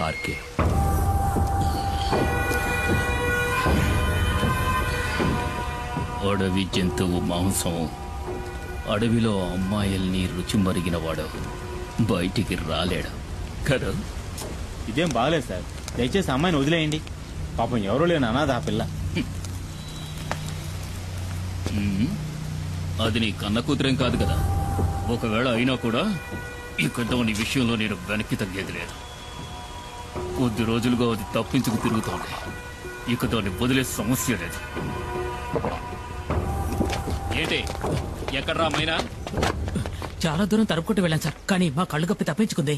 ఆర్కే. అడవి జంతువు మాంసం, అడవిలో అమ్మాయిల్ని రుచి మరిగినవాడు బయటికి రాలేడు కదా. ఇదేం బాగలేదు సార్. దయచేసి అమ్మాయిని వదిలేయండి. పాపం ఎవరూ లేని అనాథ ఆ పిల్ల. అది నీ కన్న కూతురేం కాదు కదా. ఒకవేళ అయినా కూడా ఇక్కడ నీ విషయంలో నేను వెనక్కి తగ్గేది లేదు. కొద్ది రోజులుగా అది తప్పించుకు తిరుగుతోంది. ఇక దాన్ని వదిలే సమస్య లేదు. ఏంటి ఎక్కడ్రా మైనా? చాలా దూరం తరుపుకుంటూ వెళ్ళాను సార్, కానీ మా కళ్ళు కప్పి తప్పించుకుంది.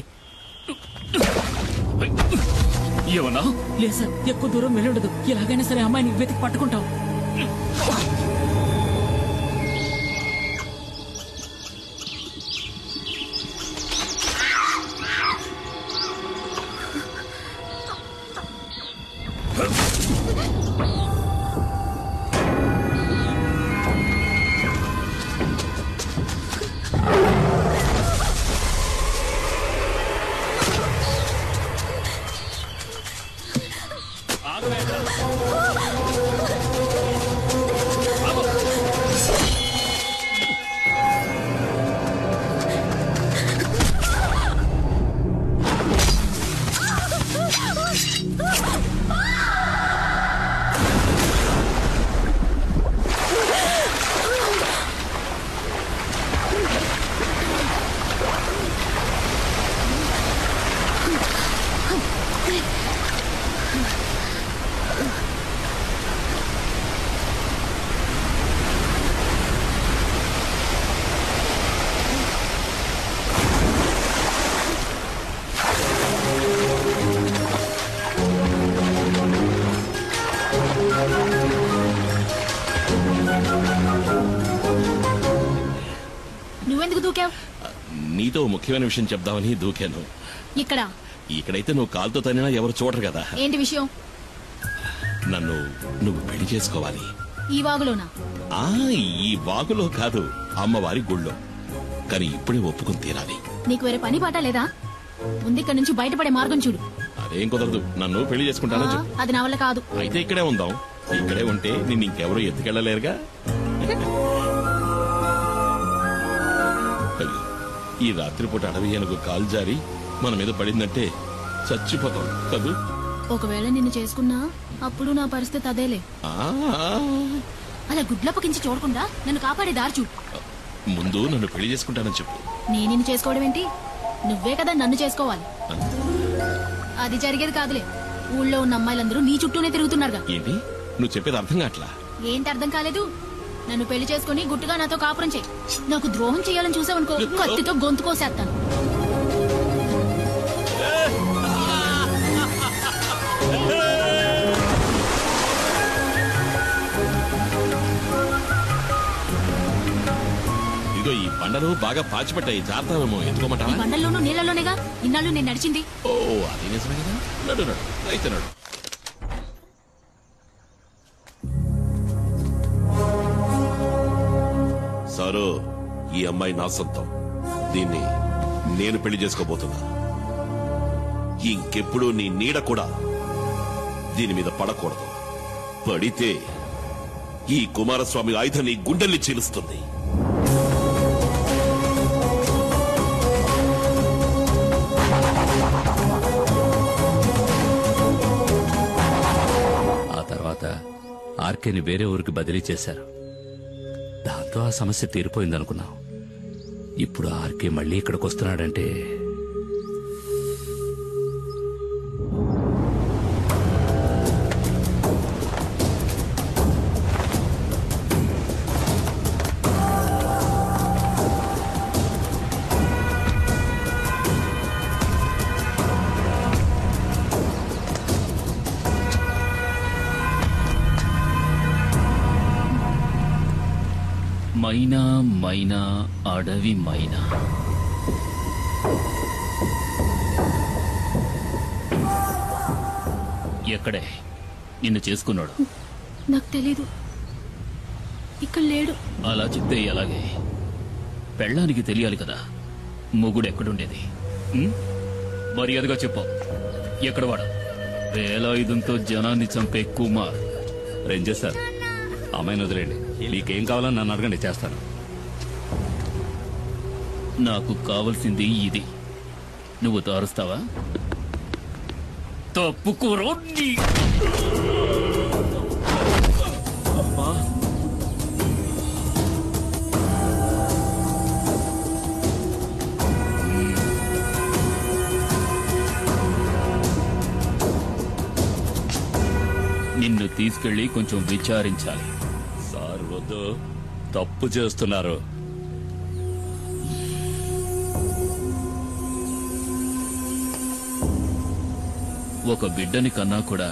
ఏమన్నా? లేదు సార్, ఎక్కువ దూరం వెళ్ళుండదు. ఎలాగైనా సరే అమ్మాయిని వెతికి పట్టుకుంటాం. నువ్వెందుకు దూకావు? నీతో ముఖ్యమైన విషయం చెప్దామని దూకాను. ఇక్కడైతే నువ్వు కాలుతో తనినా ఎవరు చూడరు కదా. ఏంటి విషయం? నన్ను నువ్వు పెళ్లి చేసుకోవాలి. ఈ వాగులోనా? ఈ వాగులో కాదు, అమ్మవారి గుళ్ళో. కానీ ఇప్పుడే ఒప్పుకుని తీరాలి. నీకు వేరే పని పాట లేదా? ముందిక్కడి నుంచి బయటపడే మార్గం చూడు. అదేం కుదరదు. నన్ను పెళ్లి చేసుకుంటానని చెప్పు. అది నా వల్ల కాదు. అయితే ఇక్కడే ఉందాం. ఇక్కడే ఉంటే నిన్ను ఇంకెవరూ ఎత్తుకెళ్లలేరుగా. ఈ రాత్రిపూట అడవి ఏనుగు కాలు జారి మన మీద పడిందంటే చచ్చిపోతాం కదూ. ఒకవేళ నిన్ను చేసుకున్నా అప్పుడు నా పరిస్థితి అదేలే. అలా గుడ్లప్పకించి చూడకుండా నన్ను కాపాడే దారి చూడు. ముందు నన్ను పెళ్లి చేసుకుంటానని చెప్పు. నేను నిన్ను చేసుకోవడం ఏంటి? నువ్వే కదా నన్ను చేసుకోవాలి. అది జరిగేది కాదులే. ఊళ్ళో ఉన్న అమ్మాయిలందరూ నీ చుట్టూనే తిరుగుతున్నారుగా. ఏంటి నువ్వు చెప్పేది అర్థం కావట్లా? ఏంటి అర్థం కాలేదు? నన్ను పెళ్లి చేసుకుని గుట్టుగా నాతో కాపురం చేయి. నాకు ద్రోహం చేయాలని చూసావనుకో, కత్తితో గొంతు కోసేస్తాను. ఇదిగో ఈ బండలు బాగా పాచిపట్టాయి, జాగ్రత్తమేమో. ఎత్తుకోమంటావా? బండల్లోనూ నీళ్లలోనేగా ఇన్నాళ్ళు నేను నడిచింది. ఓ అది నిజమే కదా. నడు నడు అయితే నడు. సారు, ఈ అమ్మాయి నా సొంతం. దీన్ని నేను పెళ్లి చేసుకోబోతున్నా. ఇంకెప్పుడు నీ నీడ కూడా దీని మీద పడకూడదు. పడితే ఈ కుమారస్వామి ఆయుధం నీ గుండెల్ని చీలుస్తుంది. ఆ తర్వాత ఆర్కేని వేరే ఊరికి బదిలీ చేశారు. దాంతో ఆ సమస్య తీరిపోయిందనుకున్నాం. ఇప్పుడు ఆర్కే మళ్ళీ ఇక్కడికి వస్తున్నాడంటే మైనా మైనా అడవి మైనా. ఎక్కడే నిన్ను చేసుకున్నాడు? నాకు తెలీదు. ఇక్కడ లేడు. అలా చెప్తే ఎలాగే? పెళ్ళానికి తెలియాలి కదా మొగుడు ఎక్కడుండేది. మర్యాదగా చెప్పు, ఎక్కడ వాడు? వేలాయుధంతో జనాన్ని చంపే కుమార్. రేంజర్ సార్, అమ్మాయిని వదిలేండి. మీకేం కావాలని నన్ను అడగండి, చేస్తాను. నాకు కావలసింది ఇది. నువ్వు తారుస్తావా? తప్పుకోరో నిన్ను తీసుకెళ్లి కొంచెం విచారించాలి. సార్ వద్దు, తప్పు చేస్తున్నారు. ఒక బిడ్డని కన్నా కూడా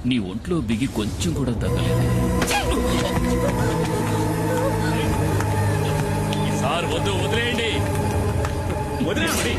నీ ఒంట్లో బిగి కొంచెం కూడా తగ్గలేదు. సార్ వద్దు, వదిలేయండి. వదిలేయండి.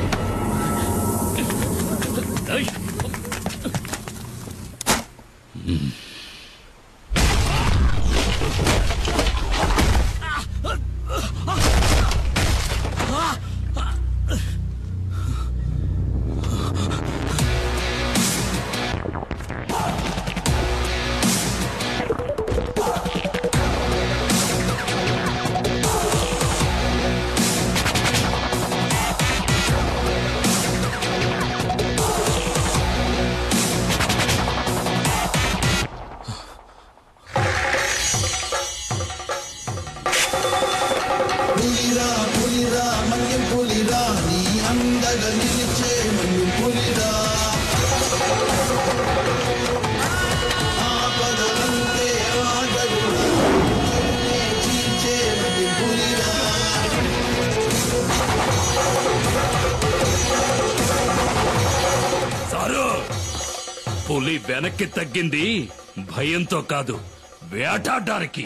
పులి వెనక్కి తగ్గింది భయంతో కాదు, వేటాడడానికి.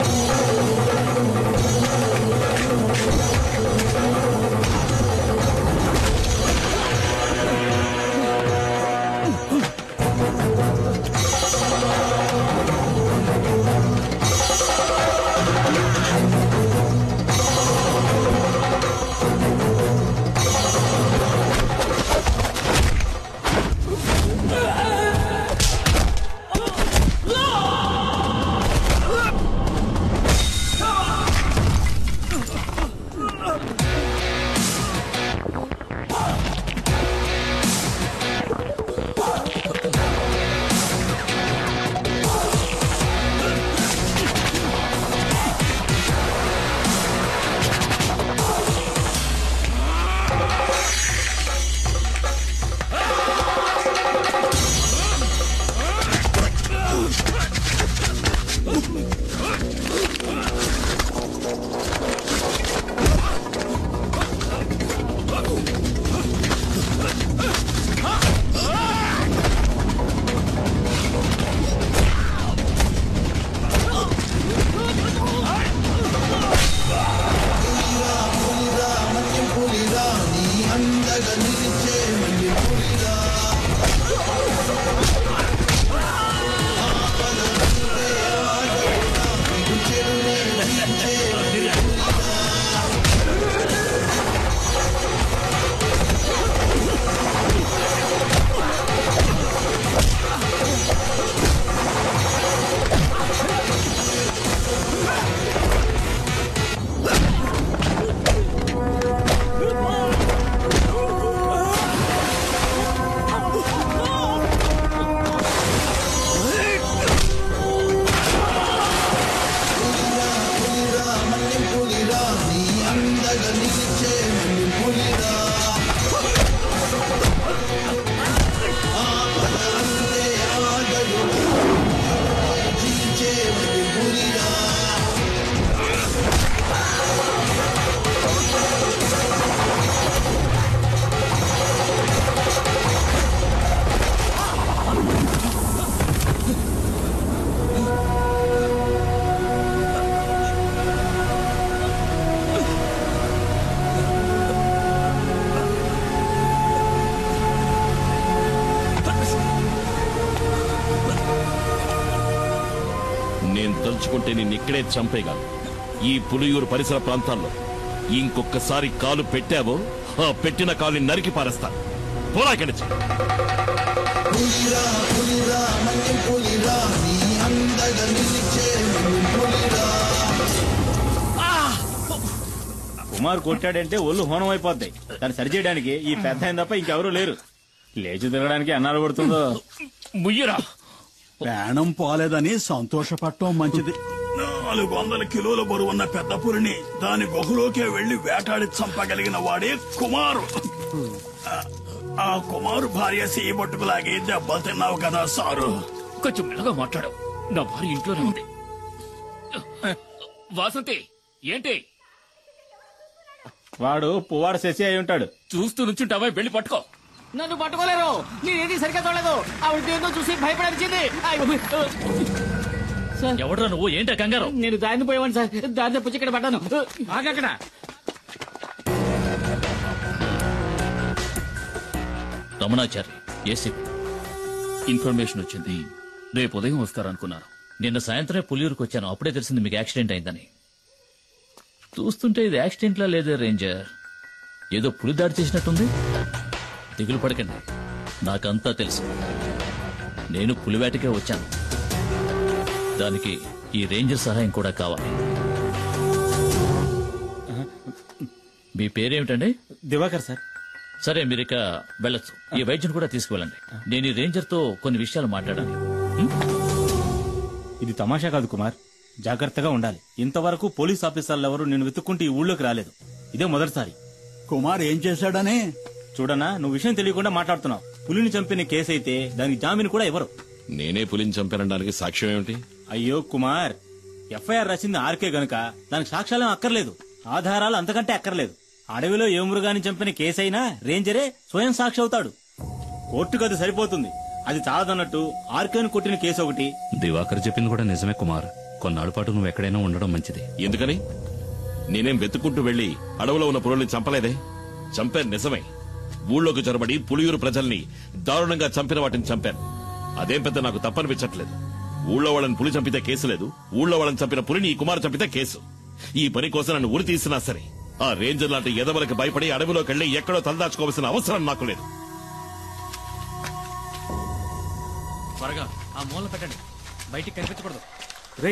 తలుచుకుంటే నిన్నిక్కడే చంపేయగలను. ఈ పులియూరు పరిసర ప్రాంతాల్లో ఇంకొకసారి కాలు పెట్టావో ఆ పెట్టిన కాలుని నరికి పారేస్తాను. పోరా ఇక్కడి నుంచి. కుమార్ కొట్టాడంటే ఒళ్ళు హోనం అయిపోద్ది. దాన్ని సరిచేయడానికి ఈ పెద్ద ఆయన తప్ప ఇంకెవరూ లేరు. లేచి తిరగడానికి అన్నాడు పడుతుందో ముయ్యరా. ప్రాణం పోలేదని సంతోషపడటం మంచిది. 400 కిలోల బరువున్న పెద్ద పులిని దాని గుహలోకే వెళ్లి వేటాడి చంపగలిగిన వాడే కుమారు. ఆ కుమారు భార్య సీబొట్టుకులాగి దెబ్బలు తిన్నావు కదా సారు. కొంచెం మెల్లగా మాట్లాడు. నా భార్య ఇంట్లోనే ఉంది. వాసంతి ఏంటి? వాడు పువ్వాడు శశి అయి ఉంటాడు. చూస్తూ నుంచుంటావా? వెళ్ళి పట్టుకో. నన్ను పట్టుకోలేరు. నేనేది సరిగ్గా చూడలేదు. ఆవిడ దేన్నో చూసి భయపడాల్సింది. ఎవడ్రా నువ్వు? ఏంటా కంగారు? నేను దారిని పోయేవాడిని సార్. దారిని పుచ్చి ఇక్కడ పడ్డాను. ఆగక్కడ. రమణాచారి ఏసీపీ ఇన్ఫర్మేషన్ వచ్చింది. రేపు ఉదయం వస్తారనుకున్నాను. నిన్న సాయంత్రం పులియూరుకు వచ్చాను. అప్పుడే తెలిసింది మీకు యాక్సిడెంట్ అయిందని. చూస్తుంటే ఇది యాక్సిడెంట్లా లేదే రేంజర్. ఏదో పులి దాడి చేసినట్టుంది. దిగులు పడకండి, నాకంతా తెలుసు. నేను పులివేటకే వచ్చాను. దానికి ఈ రేంజర్ సహాయం కూడా కావాలి. మీ పేరేమిటండి? దివాకర్ సార్. సరే, మీరిక వెళ్ళొచ్చు. ఈ వైద్యుని కూడా తీసుకువెళ్ళండి. నేను ఈ రేంజర్ తో కొన్ని విషయాలు మాట్లాడాలి. ఇది తమాషా కాదు కుమార్, జాగ్రత్తగా ఉండాలి. ఇంతవరకు పోలీస్ ఆఫీసర్లు ఎవరు నేను వెతుక్కుంటే ఈ ఊళ్ళోకి రాలేదు. ఇదే మొదటిసారి. కుమార్ ఏం చేశాడని? చూడనా, నువ్వు విషయం తెలియకుండా మాట్లాడుతున్నావు. పులిని చంపిన కేసు అయితే దానికి జామీన్ కూడా ఎవరు? నేనే పులిని చంపానడానికి సాక్ష్యం ఏమిటి? అయ్యో కుమార్, ఎఫ్ఐఆర్ రాసింది ఆర్కే గనుక దానికి సాక్ష్యాలేం అక్కర్లేదు, ఆధారాలు అంతకంటే అక్కర్లేదు. అడవిలో ఏ మృగాన్ని చంపిన కేసైనా రేంజరే స్వయం సాక్షి అవుతాడు. కోర్టుకు అది సరిపోతుంది. అది చాలదన్నట్టు ఆర్కేను కొట్టిన కేసు ఒకటి. దివాకర్ చెప్పింది కూడా నిజమే కుమార్. కొన్నాళ్ళ పాటు నువ్వు ఎక్కడైనా ఉండడం మంచిది. ఎందుకని? నేనేం వెతుక్కుంటూ వెళ్లి అడవిలో ఉన్న పులుల్ని చంపలేదే. చంపాను నిజమే. ఊళ్ళోకి చొరబడి పులియూరు ప్రజల్ని దారుణంగా చంపిన వాటిని చంపాను. అదేం పెద్ద నాకు తప్పనిపించట్లేదు. ఊళ్ళో వాళ్ళని పులి చంపితే కేసు లేదు, ఊళ్ళో వాళ్ళని చంపిన పులిని ఈ కుమారు చంపితే కేసు. ఈ పని కోసం నన్ను ఉరి తీసినా సరే ఆ రేంజర్ లాంటి ఎదవలకి భయపడి అడవిలోకి వెళ్లి ఎక్కడో తలదాచుకోవాల్సిన అవసరం నాకు లేదు. త్వరగా ఆ మూల పెట్టండి, బయటికి కనిపించకూడదు. రే,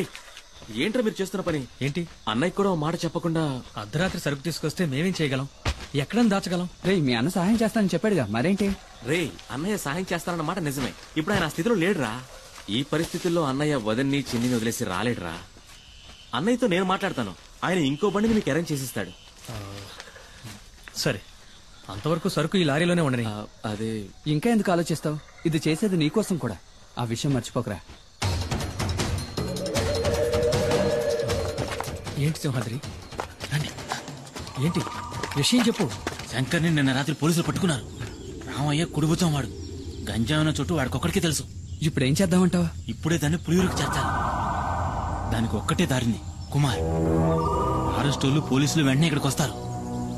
ఏంట్రా మీరు చేస్తున్న పని? ఏంటి? అన్నయ్య కూడా మాట చెప్పకుండా అర్ధరాత్రి సరుకు తీసుకొస్తే మేమేం చేయగలం? ఎక్కడని దాచగలం? రే, మీ అన్న సహాయం చేస్తానని చెప్పాడుగా, మరేంటి? రే, అన్నయ్య సహాయం చేస్తారన్న మాట నిజమే. ఇప్పుడు ఆయన ఆ స్థితిలో లేడురా. ఈ పరిస్థితుల్లో అన్నయ్య వదన్ని చిన్నిని వదిలేసి రాలేడురా. అన్నయ్యతో నేను మాట్లాడతాను. ఆయన ఇంకో బండిని మీకు అరేంజ్ చేసిస్తాడు. సరే, అంతవరకు సరుకు ఈ లారీలోనే ఉండని. అదే ఇంకా ఎందుకు ఆలోచిస్తావు? ఇది చేసేది నీకోసం కూడా. ఆ విషయం మర్చిపోకరా. ఏంటి సింహాద్రి? రండి. ఏంటి విషయం చెప్పు. శంకర్ని నిన్న రాత్రి పోలీసులు పట్టుకున్నారు. రామయ్య కుడిబుచ్చం వాడు. గంజాయిన చోటు వాడికొక్కడికే తెలుసు. ఇప్పుడు ఏం చేద్దామంటావా? ఇప్పుడే దాన్ని పులియూరుకి చేర్చాలి. దానికి ఒక్కటే దారింది, కుమార్. అరెస్టోళ్ళు పోలీసులు వెంటనే ఇక్కడికి వస్తారు.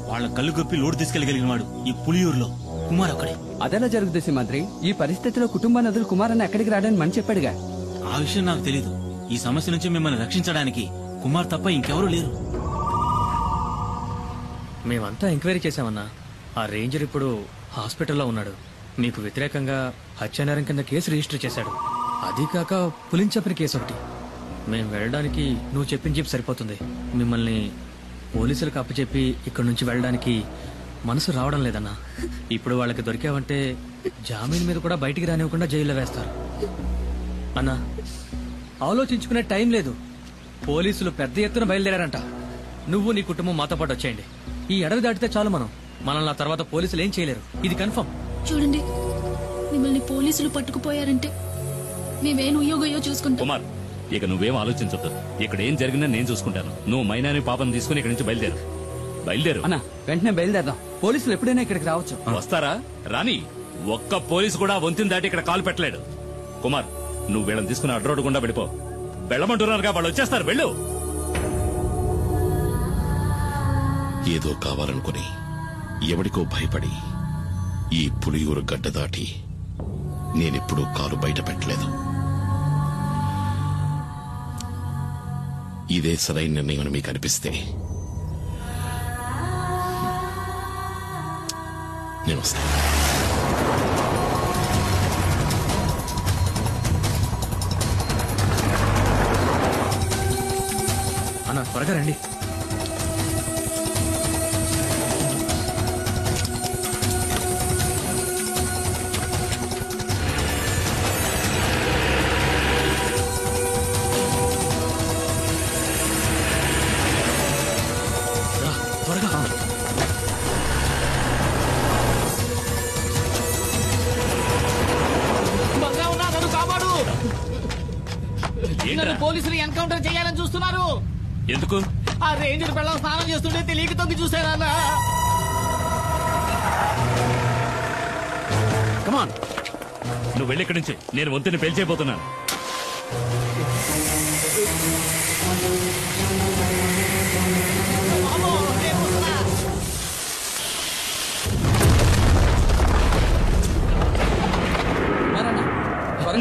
వాళ్ళ కళ్ళు గొప్పి లోడు తీసుకెళ్లగలిగిన వాడు ఈ పులియూరులో కుమార్ ఒక్కడే. అదెలా జరుగుతుంది సింహాద్రి? ఈ పరిస్థితిలో కుటుంబాన్ని వదిలి కుమార్ అన్న ఎక్కడికి రాడని మని చెప్పాడుగా. ఆ విషయం నాకు తెలీదు. ఈ సమస్య నుంచి మిమ్మల్ని రక్షించడానికి కుమార్ తప్ప ఇంకెవరూ లేరు. మేమంతా ఎంక్వైరీ చేశామన్నా. ఆ రేంజర్ ఇప్పుడు హాస్పిటల్లో ఉన్నాడు. మీకు వ్యతిరేకంగా హత్యానేరం కింద కేసు రిజిస్టర్ చేశాడు. అది కాక పులిని చంపిన కేసు ఒకటి. మేం వెళ్ళడానికి నువ్వు చెప్పిన చెప్పి సరిపోతుంది. మిమ్మల్ని పోలీసులకు అప్పచెప్పి ఇక్కడి నుంచి వెళ్ళడానికి మనసు రావడం లేదన్నా. ఇప్పుడు వాళ్ళకి దొరికావంటే జామీన్ మీద కూడా బయటికి రానివ్వకుండా జైల్లో వేస్తారు. అన్నా, ఆలోచించుకునే టైం లేదు. పోలీసులు పెద్ద ఎత్తున బయలుదేరారంట. నువ్వు నీ కుటుంబం మాతో పాటు వచ్చేయండి. ఈ అడవి దాటితే చాలు మనల్ని ఆ తర్వాత పోలీసులు ఏం చేయలేరు. ఇది కన్ఫర్మ్. చూడండి, మిమ్మల్ని పోలీసులు పట్టుకుపోయారంటే మేమేం ఉయ్యోగయ్యో చూసుకుంటాం. కుమార్, ఇక నువ్వేం ఆలోచించొద్దు. ఇక్కడ ఏం జరిగిందో నేను చూసుకుంటాను. నువ్వు మైనాని పాపను తీసుకుని ఇక్కడి నుంచి బయలుదేరు. అన్నా, వెంటనే బయలుదేరదాం. పోలీసులు ఎప్పుడైనా ఇక్కడికి రావచ్చు. వస్తారా? రాని. ఒక్క పోలీసు కూడా వంతిని దాటి ఇక్కడ కాలు పెట్టలేడు. కుమార్, నువ్వు వీళ్ళని తీసుకుని అడ్రోడ్ గుండా వెళ్ళిపో. వెళ్ళమంటున్నారుగా, వాళ్ళు వచ్చేస్తారు. వెళ్ళు. ఏదో కావాలనుకుని ఎవడికో భయపడి ఈ పులియూరు గడ్డ దాటి నేనెప్పుడూ కాలు బయట పెట్టలేదు. ఇదే సరైన నిర్ణయం అని మీకు అనిపిస్తే నేను వస్తాను. అన్న, త్వరగా రండి. నన్ను పోలీసులు ఎన్కౌంటర్ చేయాలని చూస్తున్నారు. ఎందుకు? ఆ రేంజర్ పిల్లలు స్నానం చేస్తుంటే తెలియక తొంగి చూసానన్నా. కమాన్, నువ్వు వెళ్ళి ఇక్కడి నుంచి. నేను వంతుని పేల్చేయబోతున్నాను.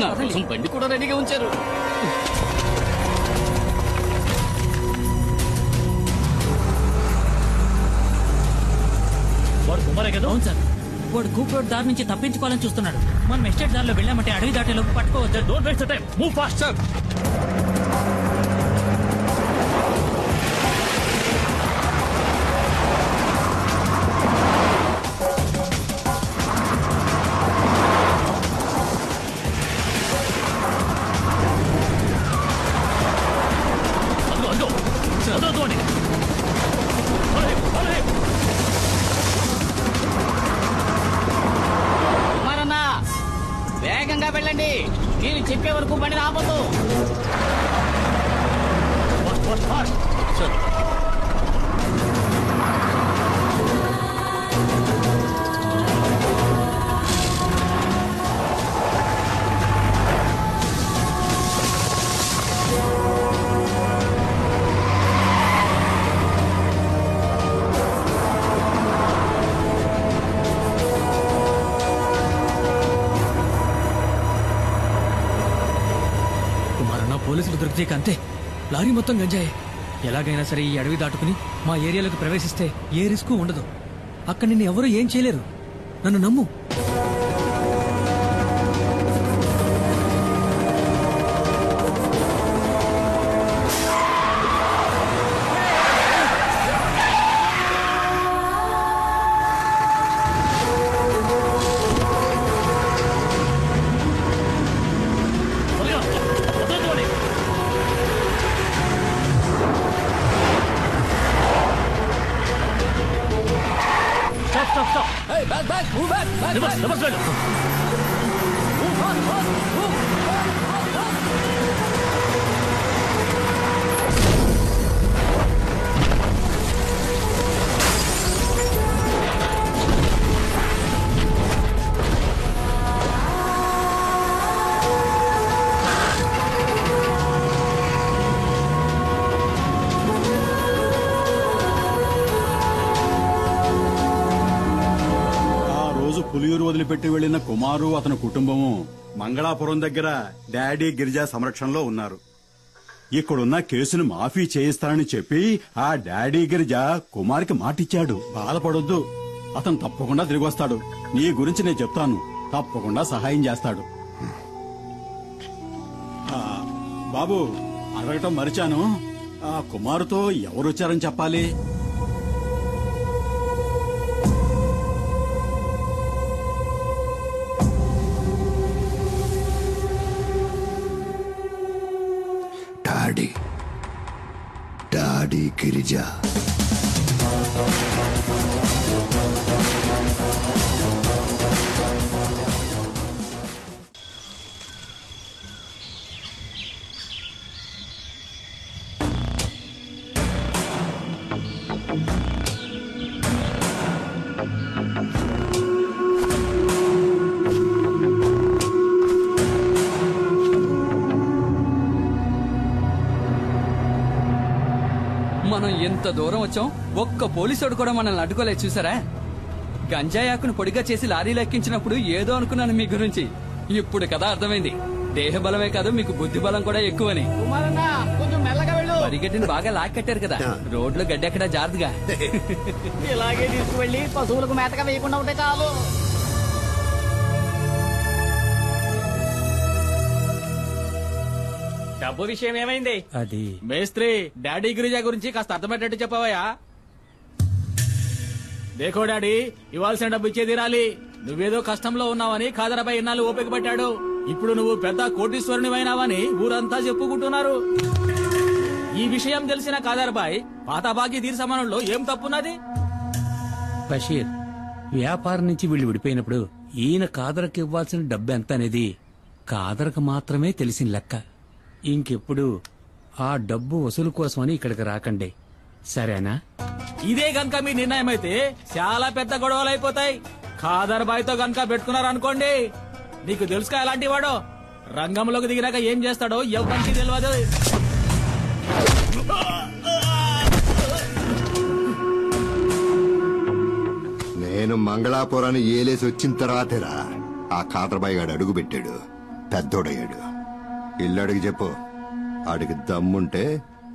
నా కోసం బండి కూడా రెడీగా ఉంచారు. వాడు కుమారే కదా? అవును సార్. వాడు కూప్ రోడ్ దారి నుంచి తప్పించుకోవాలని చూస్తున్నాడు. మనం ఎస్టేట్ దారిలో వెళ్ళామంటే అడవి దాటేలోపు పట్టుకోవచ్చు. Don't waste time, move fast sir. కుమారన్నా, వేగంగా వెళ్ళండి. నేను చెప్పే వరకు బండి ఆపొద్దు. పోలీసులు దొరికితే అంతే. లారీ మొత్తం గంజాయే. ఎలాగైనా సరే ఈ అడవి దాటుకుని మా ఏరియాలోకి ప్రవేశిస్తే ఏ రిస్క్ ఉండదు. అక్కడ నిన్ను ఎవరూ ఏం చేయలేరు. నన్ను నమ్ము. పులియూరు వదిలిపెట్టి వెళ్లిన కుమారు అతని కుటుంబము మంగళాపురం దగ్గర డాడీ గిరిజా సంరక్షణలో ఉన్నారు. ఇక్కడున్న కేసును మాఫీ చేయిస్తానని చెప్పి ఆ డాడీ గిరిజా కుమార్కి మాటిచ్చాడు. బాధపడొద్దు, అతను తప్పకుండా తిరిగి వస్తాడు. నీ గురించి నేను చెప్తాను, తప్పకుండా సహాయం చేస్తాడు. బాబు, అడగటం మరిచాను, ఆ కుమారుతో ఎవరొచ్చారని చెప్పాలి? డాడీ గిరిజా. మనం ఎంత దూరం వచ్చాం, ఒక్క పోలీసుడు కూడా మనల్ని అడ్డుకోలేదు. చూసారా, గంజాయాకును పొడిగా చేసి లారీలో ఎక్కించినప్పుడు ఏదో అనుకున్నాను మీ గురించి. ఇప్పుడు కదా అర్థమైంది, దేహ బలమే కాదు మీకు బుద్ధి బలం కూడా ఎక్కువని. కొంచెం మెల్లగా వెళ్ళు. పరిగెట్టిని బాగా లాక్కట్టారు కదా, రోడ్లు గడ్డెక్కడ జారుదుగా. ఇలాగే తీసుకువెళ్ళి పశువులకు మేతగా వేయకుండా ఉంటే చాలు. డబ్బు విషయం ఏమైంది? అది మేస్త్రి, డాడీ గిరిజా గురించి కాస్త అర్థమయ్యేటట్టు చెప్పవయ్యా. దేఖో డాడీ, ఇవ్వాల్సిన డబ్బు ఇచ్చే తీరాలి. నువ్వేదో కష్టంలో ఉన్నావని ఖాదరపై ఇన్నాళ్ళు ఓపిక పట్టాడు. ఇప్పుడు నువ్వు పెద్ద కోటీశ్వరునివైనావని ఊరంతా చెప్పుకుంటున్నారు. ఈ విషయం తెలిసిన ఖాదర్బాయ్ పాత బాకీ తీర్సమానంలో ఏం తప్పున్నది? బషీర్, వ్యాపారం నుంచి వీళ్ళు విడిపోయినప్పుడు ఈయన కాదరకు ఇవ్వాల్సిన డబ్బు ఎంత అనేది కాదరకు మాత్రమే తెలిసిన లెక్క. ఇంకెప్పుడు ఆ డబ్బు వసూలు కోసమని ఇక్కడికి రాకండి, సరేనా? ఇదే గనక మీ నిర్ణయం అయితే చాలా పెద్ద గొడవలు అయిపోతాయి. ఖాదర్ బాయ్ తో గనక పెట్టుకున్నారనుకోండి, నీకు తెలుసుగా ఎలాంటి వాడో, రంగంలోకి దిగినాక ఏం చేస్తాడో ఎవరికి తెలియదు. నేను మంగళాపురాన్ని ఏలేసి వచ్చిన తర్వాతేరా ఆ ఖాదర్బాయి గాడు అడుగు పెట్టాడు, పెద్దోడయ్యాడు. ఇల్లు అడిగి చెప్పు, ఆడికి దమ్ముంటే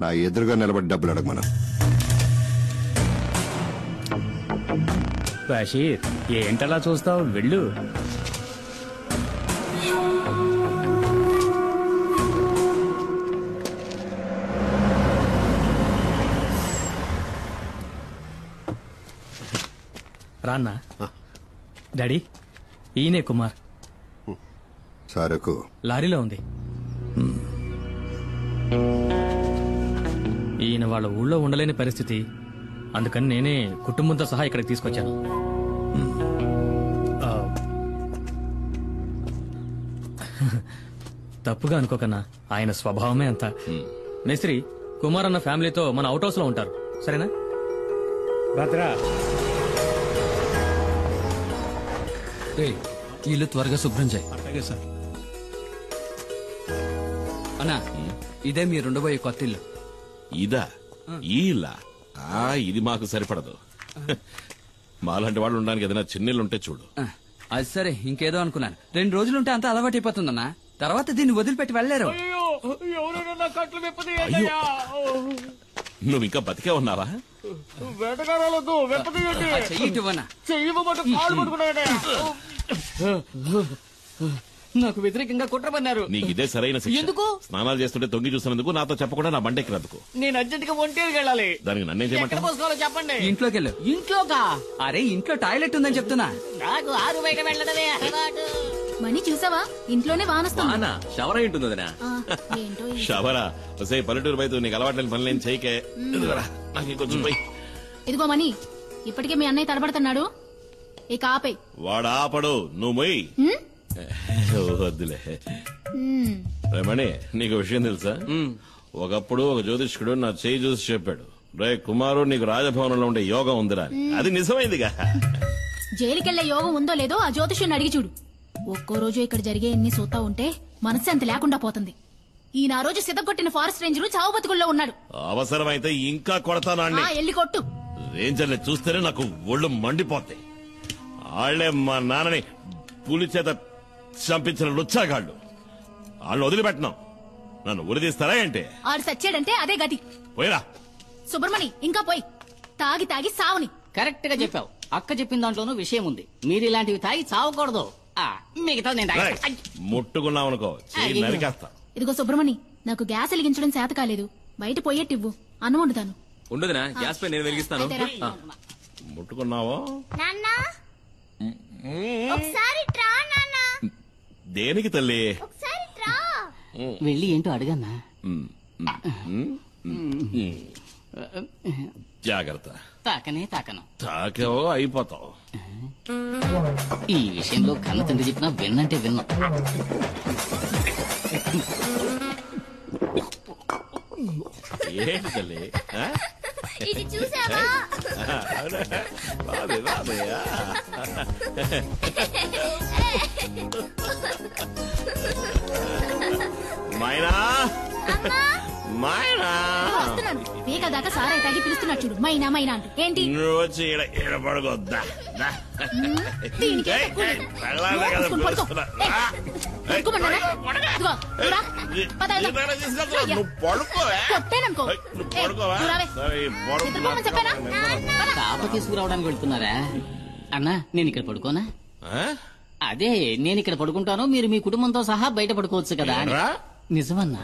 నా ఎదురుగా నిలబడి డబ్బులు అడగమను. బషీర్, ఏంటలా చూస్తావు, వెళ్ళు. రాన్నా. డాడీ, ఈయనే కుమార్. సరుకు లారీలో ఉంది. ఈయన వాళ్ళ ఊళ్ళో ఉండలేని పరిస్థితి, అందుకని నేనే కుటుంబంతో సహా ఇక్కడికి తీసుకొచ్చాను. తప్పుగా అనుకోకన్నా, ఆయన స్వభావమే అంత. మేస్త్రి, కుమార్ అన్న ఫ్యామిలీతో మన అవుట్ హౌస్ లో ఉంటారు, సరేనా? భద్రా, ఇల్లు త్వరగా శుభ్రం చేయి. అలాగే సార్. అన్నా, ఇదే మీరు ఉండబోయే కొత్త ఇల్లు. ఇదా? ఈ ఇల్లా? ఇది మాకు సరిపడదు. మాలాంటి వాళ్ళు ఉండడానికి ఏదైనా చిన్నిల్లు ఉంటే చూడు. అది సరే, ఇంకేదో అనుకున్నాను. 2 రోజులుంటే అంతా అలవాటు అయిపోతుందన్నా, తర్వాత దీన్ని వదిలిపెట్టి వెళ్లేరు. నువ్వు ఇంకా బతికే ఉన్నావా? నాకు వ్యతిరేకంగా కుట్ర పన్నారు. నీకు ఇదే సరైన శిక్ష. ఎందుకు? స్నానాలు చేస్తుంటే తొంగి చూస్తున్నందుకు, నాతో చెప్పకుండా నా బండెక్కినందుకు. నేను అర్జెంట్ గా ఒంటేరుకి వెళ్ళాలి. దానికి నన్నేం చేయమంటావు? చెప్పండి. ఇంట్లోకి వెళ్ళు. ఇంట్లోకా? అరే, ఇంట్లో టాయిలెట్ ఉందని చెప్తున్నా. నాకు ఆరు బయట వెళ్ళడమే అలవాటు. మనీ చూసావా, ఇంట్లోనే వానొస్తుంది. షవర్ అయి ఉంటుంది వదినా. ఏంటో ఇది. షవరా? వసే పల్లెటూరు బయట నీకు అలవాట్లేని పనులేం చేయకే. నాకు ఇంకొంచెం పోయి. ఇదిగో మనీ, ఇప్పటికే మీ అన్నయ్య తడబడుతున్నాడు, ఇక ఆపే. వాడు ఆపడు, నువ్వు మొయ్యి. వద్దులే. మణి, నీకు విషయం తెలుసా? ఒకప్పుడు ఒక జ్యోతిష్కుడు నా చేయి చూసి చెప్పాడు, రే కుమారు, నీకు రాజభవనంలో ఉండే యోగం ఉందిరా. అది నిజమైందిగా. జైలుకెళ్లే యోగం ఉందో లేదో ఆ జ్యోతిష్యుని అడిగి చూడు. ఒక్కో రోజు ఇక్కడ జరిగే ఎన్ని సూతా ఉంటే మనశ్శాంతి లేకుండా పోతుంది. ఈయన ఆ రోజు సిద్ధగొట్టిన ఫారెస్ట్ రేంజర్ చావు బతుకుల్లో ఉన్నాడు. అవసరమైతే ఇంకా కొడతాను. ఎల్లి కొట్టు. రేంజర్ని చూస్తేనే నాకు ఒళ్ళు మండిపోతాయి. వాళ్లే మా నాన్నని పులి చేత చంపించిన లుచ్చాగాళ్ళు. వాళ్ళు వదిలిపెట్టను. నన్ను ఉరిదీస్తారా ఏంటి? ఆడు సచ్చాడంటే అదే గతి. పోయిరా సుబ్రమణి, ఇంకా పోయి. తాగి తాగి సావుని. కరెక్ట్ గా చెప్పావు. అక్క చెప్పిన దాంట్లోనూ విషయం ఉంది. మీరు ఇలాంటివి తాగి చావకూడదు. మిగతా నేను ముట్టుకున్నావనుకో నరికేస్తా. ఇదిగో సుబ్రమణి, నాకు గ్యాస్ వెలిగించడం చేత కాలేదు, బయట పోయేటివ్వు, అన్నం వండుతాను. ఉండదునా, గ్యాస్ పై నేను వెలిగిస్తాను. ముట్టుకున్నావో? ఒకసారి ట్రా నాన్న. దేనికి తల్లి? ఒకసారి ట్రా. వెళ్ళి ఏంటో అడగన్నా. జాగ్రత్త. తాకను తాకేవో అయిపోతావు. ఈ విషయంలో కన్న తండ్రి చెప్పినా విన్నంటే విన్నా. ఏంటి తల్లి? ఇది చూసావా? మైనా, మైనా, వేక దాకా సారా తాగి పిలుస్తున్నా చూడు, మైనా మైనా అంటూ. ఏంటి నువ్వు వచ్చి ఈడ పడుకోద్దా? తాప తీసుకురావడానికి వెళ్తున్నారా? అన్నా, నేను ఇక్కడ పడుకోనా? అదే, నేను ఇక్కడ పడుకుంటాను, మీరు మీ కుటుంబంతో సహా బయట పడుకోవచ్చు కదా. నిజమన్నా,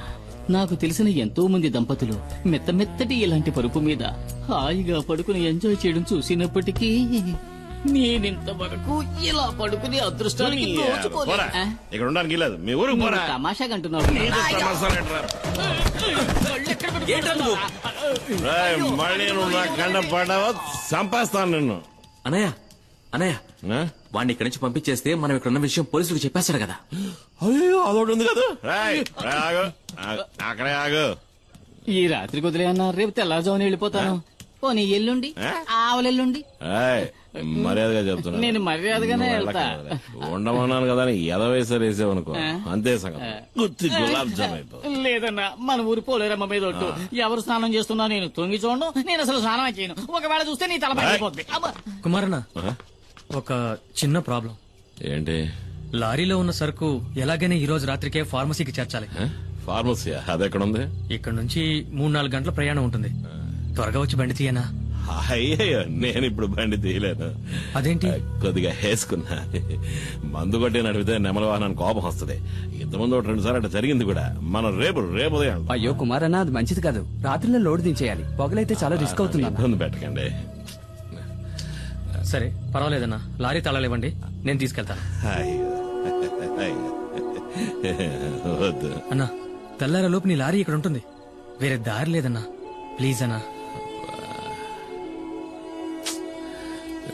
నాకు తెలిసిన ఎంతో మంది దంపతులు మెత్తమెత్తటి ఇలాంటి పరుపు మీద హాయిగా పడుకుని ఎంజాయ్ చేయడం చూసినప్పటికీ నేనింతవరకు ఇలా పడుకుని అదృష్టానికి ఇక్కడ ఉండడానికి లేదు. మీ ఊరు తమాషాగా అంటున్నావు. మళ్ళీ నువ్వు నా కండ పడ్డావో చంపేస్తాను నిన్ను. అన్నయ్య, వాడిని ఇక్కడి నుంచి పంపించేస్తే మనం ఇక్కడ ఉన్న విషయం పోలీసులకు చెప్పేస్తాడు కదా. అయ్యో, అదొకటి ఉంది కదా. అక్కడే ఆగు. ఈ రాత్రి కుదిరే అన్నా, రేపు తెల్లారుజామున వెళ్ళిపోతాను. పోనీ ఎల్లుండి, ఆవలెల్లుండి. మర్యాదగా చెప్తున్నా, నేను మర్యాదగానే వెళ్తా. ఉండమన్నాను కదా అని ఎదవేసారు వేసావనుకో, అంతే సంగతి. గుత్తి గులాబ్ జామ్ అయిపో. లేదన్నా, మన ఊరి పోలేరమ్మ మీద ఒట్టు. ఎవరు స్నానం చేస్తున్నా నేను తొంగి చూడను. నేను అసలు స్నానం చేయను. ఒకవేళ చూస్తే నీ తల పగిలిపోద్ది. కుమారన్న, ఒక చిన్న ప్రాబ్లం. ఏంటి? లారీలో ఉన్న సరుకు ఎలాగైనా ఈ రోజు రాత్రికే ఫార్మసీకి చేర్చాలి. ఫార్మసీ అదెక్కడ ఉంది? ఇక్కడ నుంచి 3-4 గంటల ప్రయాణం ఉంటుంది. త్వరగా వచ్చి బండి తీయనా? అయ్యో, నేను ఇప్పుడు బండి తీయలేను. అదేంటి? కొద్దిగా వేసుకున్నా. మందు కొట్టి నడిపితే నెమల వాహనానికి కోపం వస్తుంది. ఇంతకుముందు 2 సార్లు అట్లా జరిగింది కూడా. మనం రేపు ఉదయం. అయ్యో కుమారన్న, అది మంచిది కాదు. రాత్రిలో లోడ్ దించేయాలి. పొగలైతే చాలా రిస్క్ అవుతుంది. ఇబ్బంది పెట్టకండి. సరే పర్వాలేదన్నా, లారీ తాళాలివ్వండి, నేను తీసుకెళ్తాను. వద్దు అన్నా, తెల్లారలోపు నీ లారీ ఇక్కడ ఉంటుంది. వేరే దారి లేదన్నా, ప్లీజ్ అన్నా.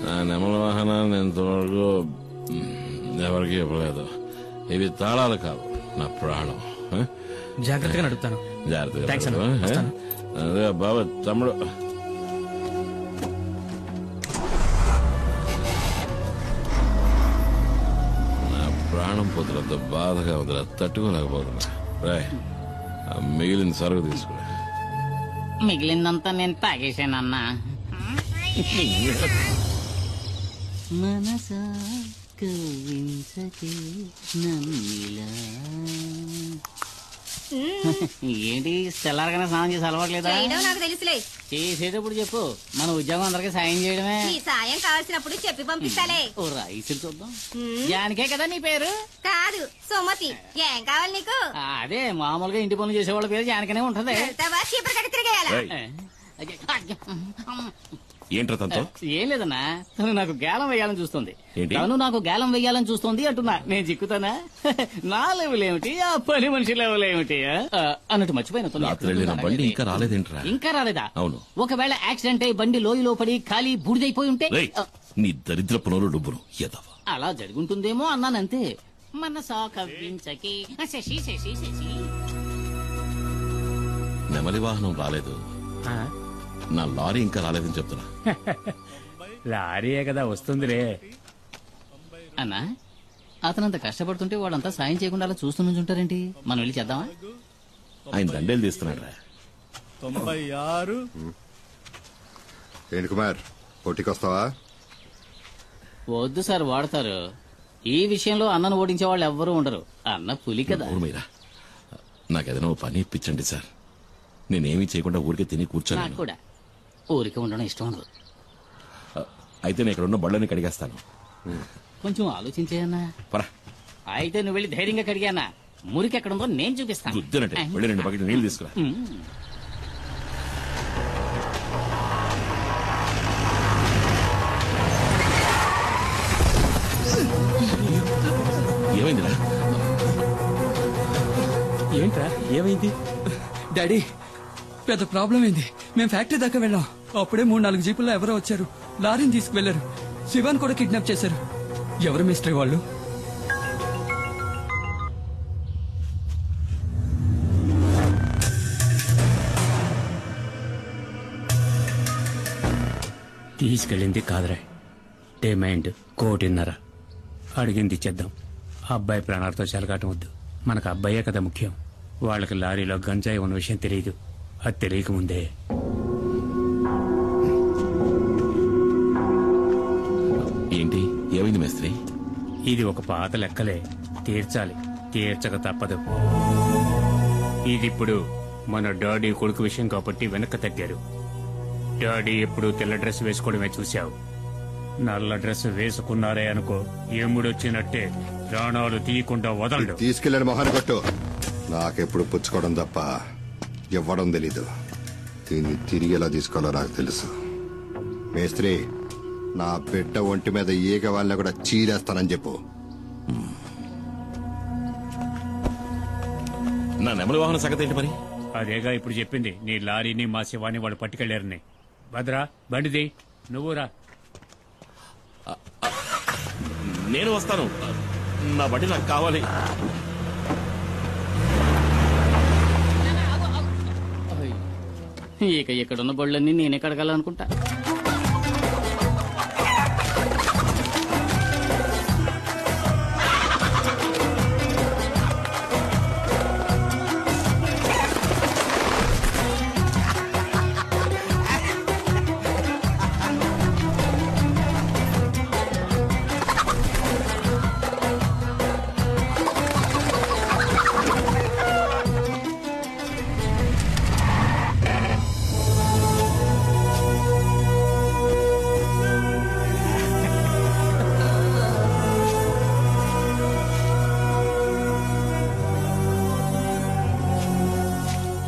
నా నెమల వాహనాన్ని ఇంతవరకు ఎవరికి ఇవ్వలేదు. ఇవి తాళాలు కావు, నా ప్రాణం. జాగ్రత్తగా నడుపుతాను. జాగ్రత్తగా. అదే బాబా తమ్ముడు, ప్రాణం పోతులతో బాధగా వదిలే, తట్టుకోలేకపోతున్నా. రాయ్, మిగిలిన సరుకు తీసుకురా. మిగిలిందంతా నేను తాగేశానన్నా. మనసా కవించకే నన్నిలా. ఏంటి తెల్లారగానే స్నానం చేసి అలవాట్లేదా? నాకు తెలుసులే. చేసేటప్పుడు చెప్పు, మన ఉద్యోగం అందరికీ సాయం చేయడమే. నీ సాయం కావాల్సినప్పుడు చెప్పి పంపిస్తాలే. ఓ రైసులు చూద్దాం. జానికే కదా నీ పేరు? కాదు, సుమతి. ఏం కావాలి నీకు? అదే మామూలుగా ఇంటి పనులు చేసేవాళ్ళ పేరు జానికనే ఉంటది. ఏంట్రా తనతో? ఏం లేదన్నా, తను నాకు గేలం వేయాలని చూస్తుంది. ఏంటి? తను నాకు గేలం వేయాలని చూస్తుంది అంటున్నా. నేను చిక్కుతానా? నా లెవెల్ ఏమిటి, ఆ పని మనిషి లెవెల్ ఏమిటి అన్నట్టు మర్చిపోయిన. రాత్రి వెళ్ళిన బండి ఇంకా రాలేదేంట్రా? ఇంకా రాలేదా? అవును. ఒకవేళ యాక్సిడెంట్ అయి బండి లోయలో పడి ఖాళీ బూడిదైపోయి ఉంటే? నీ దరిద్ర పునరు డబ్బును ఎదవ. అలా జరుగుంటుందేమో అన్నానంతే. మనసా కవ్వించకి శశి శశి శశి. నెమలి వాహనం రాలేదు, నా లారీ ఇంకా రాలేదని చెప్తున్నా. లారీయే కదా వస్తుందిరే. అన్నా, అతనంత కష్టపడుతుంటే వాళ్ళంతా సాయం చేయకుండా అలా చూస్తూ నుంచుంటారేంటి? మనం వెళ్ళి చేద్దామా? ఆయన దండేలు తీస్తున్నాడు రా. 96. ఏంటి కుమార్, పోటీకొస్తావా? వద్దు సార్, వాడతారు. ఈ విషయంలో అన్నను ఓడించే వాళ్ళు ఎవ్వరూ ఉండరు. అన్న పులి కదా. నాకేదైనా పని ఇప్పించండి సార్. నేనేమీ చేయకుండా ఊరికే తిని కూర్చోను. నాకు కూడా ఊరికే ఉండడం ఇష్టం ఉండదు. అయితే నేను ఇక్కడ ఉన్న బళ్ళని కడిగేస్తాను. కొంచెం ఆలోచించేయన్నా. అయితే నువ్వు వెళ్ళి ధైర్యంగా కడిగానా? మురికి ఎక్కడుందో నేను చూపిస్తాను. గుద్దినట్టే వెళ్ళి 2 బకెట్లు నీళ్ళు తీసుకురా. ఏమైందిరా? ఏంట్రా ఏమైంది? డాడీ, పెద్ద ప్రాబ్లం అయింది. మేము ఫ్యాక్టరీ దాకా వెళ్ళాం. అప్పుడే 3-4 జీపుల్లో ఎవరో వచ్చారు. లారీని తీసుకువెళ్లారు. శివాన్ కూడా కిడ్నాప్ చేశారు. ఎవరు మిస్టరీ వాళ్ళు? తీసుకెళ్ళింది కాదురా, డిమాండ్ 1,50,00,000. అడిగింది ఇచ్చేద్దాం. అబ్బాయి ప్రాణాలతో చెలగాటం వద్దు. మనకు అబ్బాయే కదా ముఖ్యం. వాళ్ళకి లారీలో గంజాయి ఉన్న విషయం తెలియదు. అది తెలియకముందే ఏంటి ఏమైంది మేస్త్రి? ఇది ఒక పాత లెక్కలే, తీర్చాలి. తీర్చక తప్పదు. ఇదిప్పుడు మన డాడీ కొడుకు విషయం కాబట్టి వెనక్కి తగ్గారు. డాడీ ఎప్పుడు తెల్ల డ్రెస్ వేసుకోవడమే చూశావు. నల్ల డ్రెస్ వేసుకున్నారే అనుకో, ఎముడొచ్చినట్టే ప్రాణాలు తీయకుండా వదలడు. తీసుకెళ్ళని మొహాన్ని కొట్టు. నాకెప్పుడు పుచ్చుకోవడం తప్ప ఇవ్వడం తెలీదు. దీన్ని తిరిగి ఎలా తీసుకోవాలో నాకు తెలుసు. మేస్త్రి, నా బిడ్డ ఒంటి మీద ఈగ వాళ్ళని కూడా చీరేస్తానని చెప్పు. నా నెమలి వాహన సంగతి ఏంటి మరి? అదేగా ఇప్పుడు చెప్పింది. నీ లారీని మా శివాని వాళ్ళు పట్టుకెళ్లారని. భద్రా, బండిది, నువ్వు రా. నేను వస్తాను. నా బండి నాకు కావాలి. ఇక ఇక్కడున్న బళ్ళన్నీ నేనే కడగాలనుకుంటా.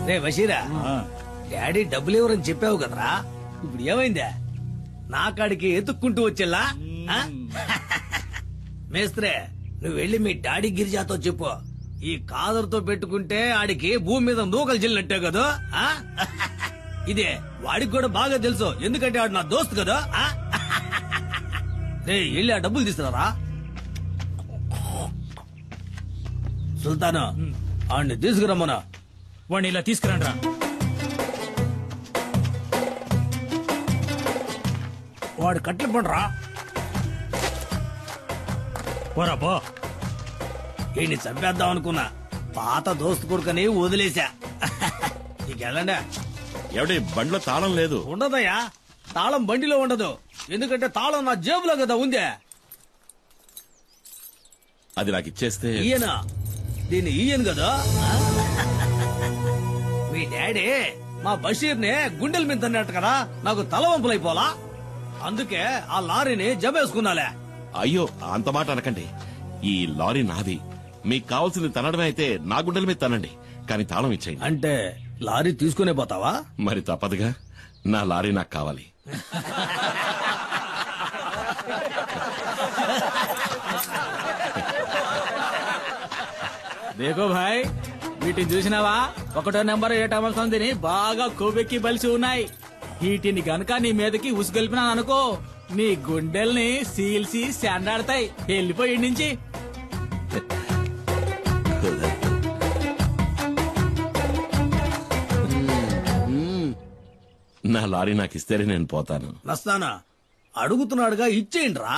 రే బషీరా, డాడీ డబ్బులు ఎవరని చెప్పావు కదరా, ఇప్పుడు ఏమైందా? నా కాడికి ఎత్తుక్కుంటూ వచ్చేలా? మేస్త్రే, నువ్వు వెళ్ళి మీ డాడీ గిరిజాతో చెప్పు, ఈ కాదరుతో పెట్టుకుంటే ఆడికి భూమి మీద నూకలు చెల్లినట్టే కదా. ఇదే వాడికి కూడా బాగా తెలుసు, ఎందుకంటే ఆడు నా దోస్తు కదా. రే వెళ్ళి ఆ డబ్బులు తీసుకురారా. సుల్తాను, ఆడిని తీసుకురమ్మనా. వాడిని ఇలా తీసుకురండి రా. వాడు కట్లు పండురా. పోరా పో. వీడిని చంపేద్దాం అనుకున్నా, పాత దోస్తు కొడుకని వదిలేశా. నీకెళ్ళండా. ఎవడి బండిలో తాళం లేదు. ఉండదయ్యా, తాళం బండిలో ఉండదు, ఎందుకంటే తాళం నా జేబులో కదా ఉందే. అది నాకు ఇచ్చేస్తే. ఈయన దీన్ని ఈయన కదా. మీ డాడీ మా బషీర్ ని గుండెల మీద తన్నట్టు కదా, నాకు తలవంపులైపోలా, అందుకే ఆ లారీని జమేసుకున్నాలే. అయ్యో అంత మాట అనకండి, ఈ లారీ నాది. మీకు కావాల్సింది తనడమే అయితే నా గుండెల మీద తనండి, కానీ తాళం ఇచ్చేయండి. అంటే లారీ తీసుకునే పోతావా? మరి తప్పదుగా, నా లారీ నాకు కావాలి. దేకో భాయ్, వీటిని చూసినావా? 1వ నెంబర్ 7వ సంధిని బాగా కొవ్వెక్కి బలిసి ఉన్నాయి. వీటిని గనక నీ మీదకి ఉసుగొల్పినాను అనుకో, నీ గుండెల్ని సీల్సి శాండాడతాయి. వెళ్ళిపోయి నుంచి. నా లారీ నాకు ఇస్తేనే నేను పోతాను. నస్తానా అడుగుతున్నాడుగా, ఇచ్చేయండి రా.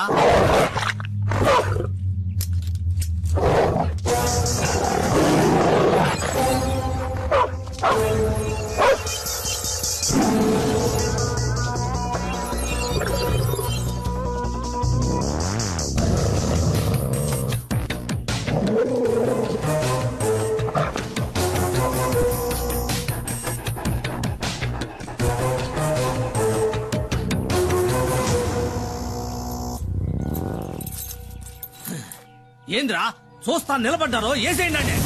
ఏంద్రా చూస్తా నిలబడ్డారో, ఏసేయండి.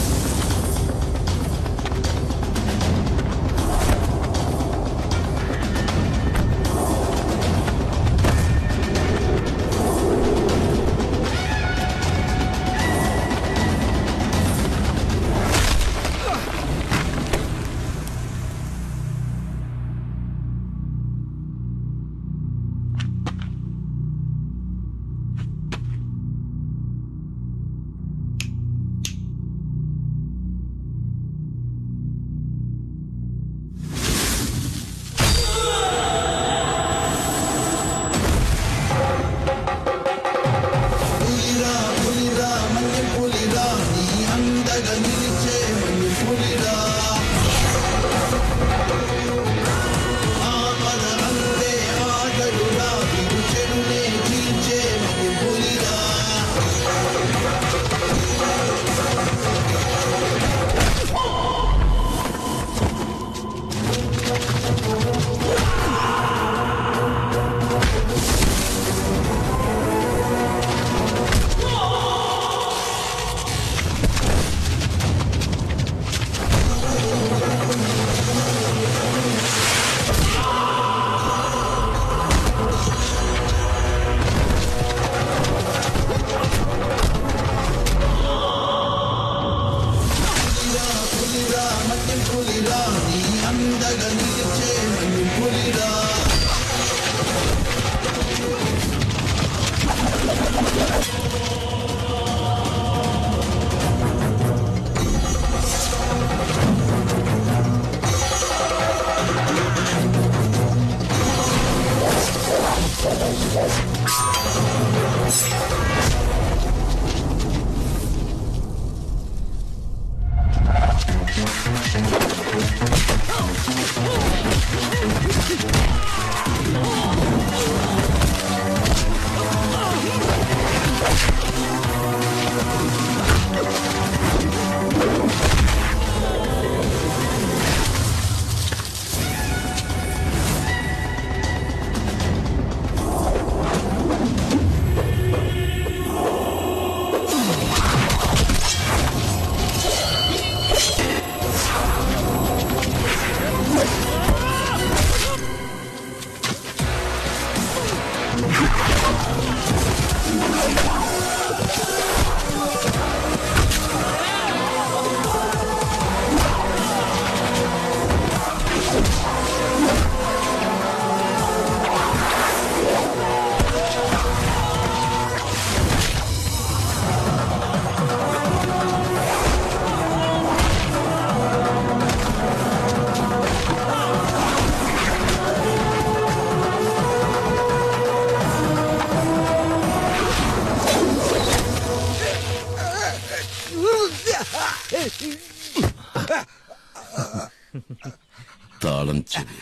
తాళం చెవి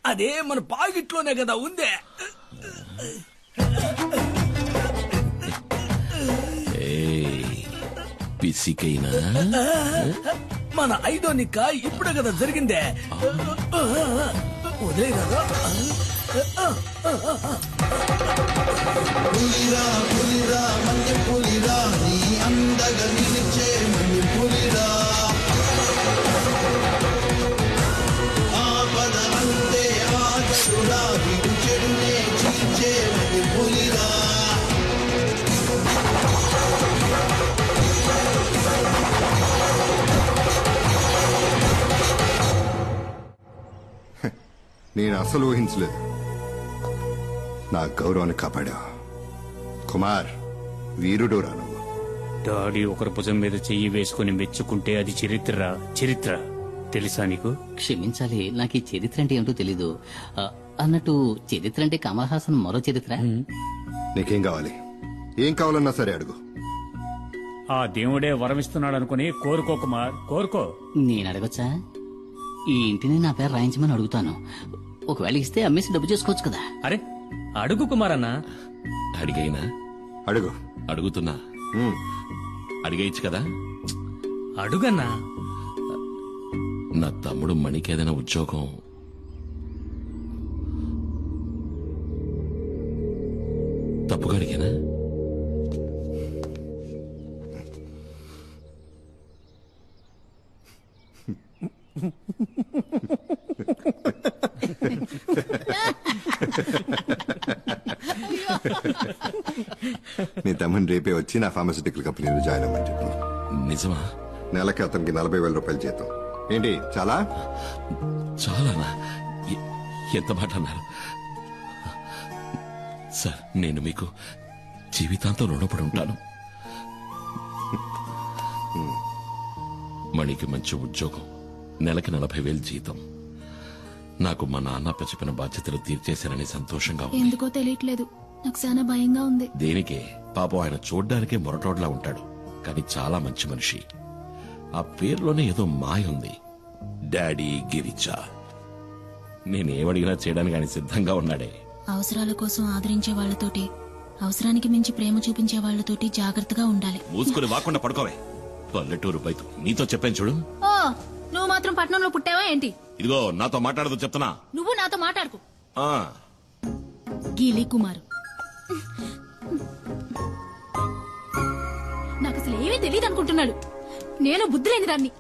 అదే మన పాకెట్లోనే కదా ఉందే. పిసికైనా మన 5వ నిక్క ఇప్పుడే కదా జరిగిందే. ఉదయ్ కదా పులిరా పులిరా మన్య పులిరా నీ అందగా నిలిచే మన్య పులిరా ఆపద అంతే ఆగడురా విడు చెడునే చీల్చే మన్య పులిరా. నేను అసలు ఊహించలేదు. నా గౌరవాన్ని కాపాడా. కుమార్ వీరుడు రాను. డాడీ ఒకరి భుజం మీద చెయ్యి వేసుకుని మెచ్చుకుంటే అది చరిత్ర. చరిత్ర తెలుసా నీకు? క్షమించాలి, నాకు ఈ చరిత్ర అంటే ఏమిటో తెలీదు. అన్నట్టు చరిత్ర అంటే కమల్ హాసన్ మరో చరిత్ర. నీకేం కావాలి? ఏం కావాలన్నా సరే అడుగు. ఆ దేవుడే వరమిస్తున్నాడు అనుకుని కోరుకో కుమార్, కోరుకో. నేను అడగొచ్చా? ఈ ఇంటిని నా పేరు రాయించమని అడుగుతాను. ఒకవేళ ఇస్తే అమ్మేసి డబ్బు చేసుకోవచ్చు కదా. అరే అడుగు కుమార్ అన్న. అడిగైనా అడుగు. అడుగుతున్నా, అడిగేయచ్చు కదా. అడుగన్నా. నా తమ్ముడు మణికి ఏదైనా ఉద్యోగం తప్పుగా అడిగానా? నీ తమ్ముని రేపే వచ్చి నా ఫార్మాసిటికల్ కంపెనీలో జాయిన్ అవ్వమని చెప్పు. నిజమా? నెలకి అతనికి 40,000 రూపాయలు జీతం. ఏంటి చాలా? చాలానా? ఎంత మాట అన్నారు సార్. నేను మీకు జీవితాంతం రుణపడి ఉంటాను. మణికి మంచి ఉద్యోగం, నెలకి 40,000 జీతం. నాకు మా నాన్న చెప్పిన బాధ్యతలు తీర్చేశానని సంతోషంగా ఉంది. ఎందుకో తెలియట్లేదు, నాకు చాలా భయంగా ఉంది. దేనికే? పాపం ఆయన చూడ్డానికే మొరటోడ్లా ఉంటాడు, కానీ చాలా మంచి మనిషి. ఆ పేరులోనే ఏదో మాయ ఉంది. డాడీ గిరిజా. నేనేమడిగినా చేయడానికి ఆయన సిద్ధంగా ఉన్నాడే. అవసరాల కోసం ఆదరించే వాళ్లతోటి, అవసరానికి మించి ప్రేమ చూపించే వాళ్లతోటి జాగ్రత్తగా ఉండాలి. మూసుకుని వాకుండా పడుకోవే. పల్లెటూరు బయట నీతో చెప్పాను చూడు. ఓ, నువ్వు మాత్రం పట్నంలో పుట్టావా ఏంటి? ఇదిగో నాతో మాట్లాడదు చెప్తున్నా. నువ్వు నాతో మాట్లాడుకో. ఆ గీలి కుమారు, నాకు అసలు ఏమీ తెలియదు అనుకుంటున్నాడు. నేను బుద్ధి లేని దాన్ని.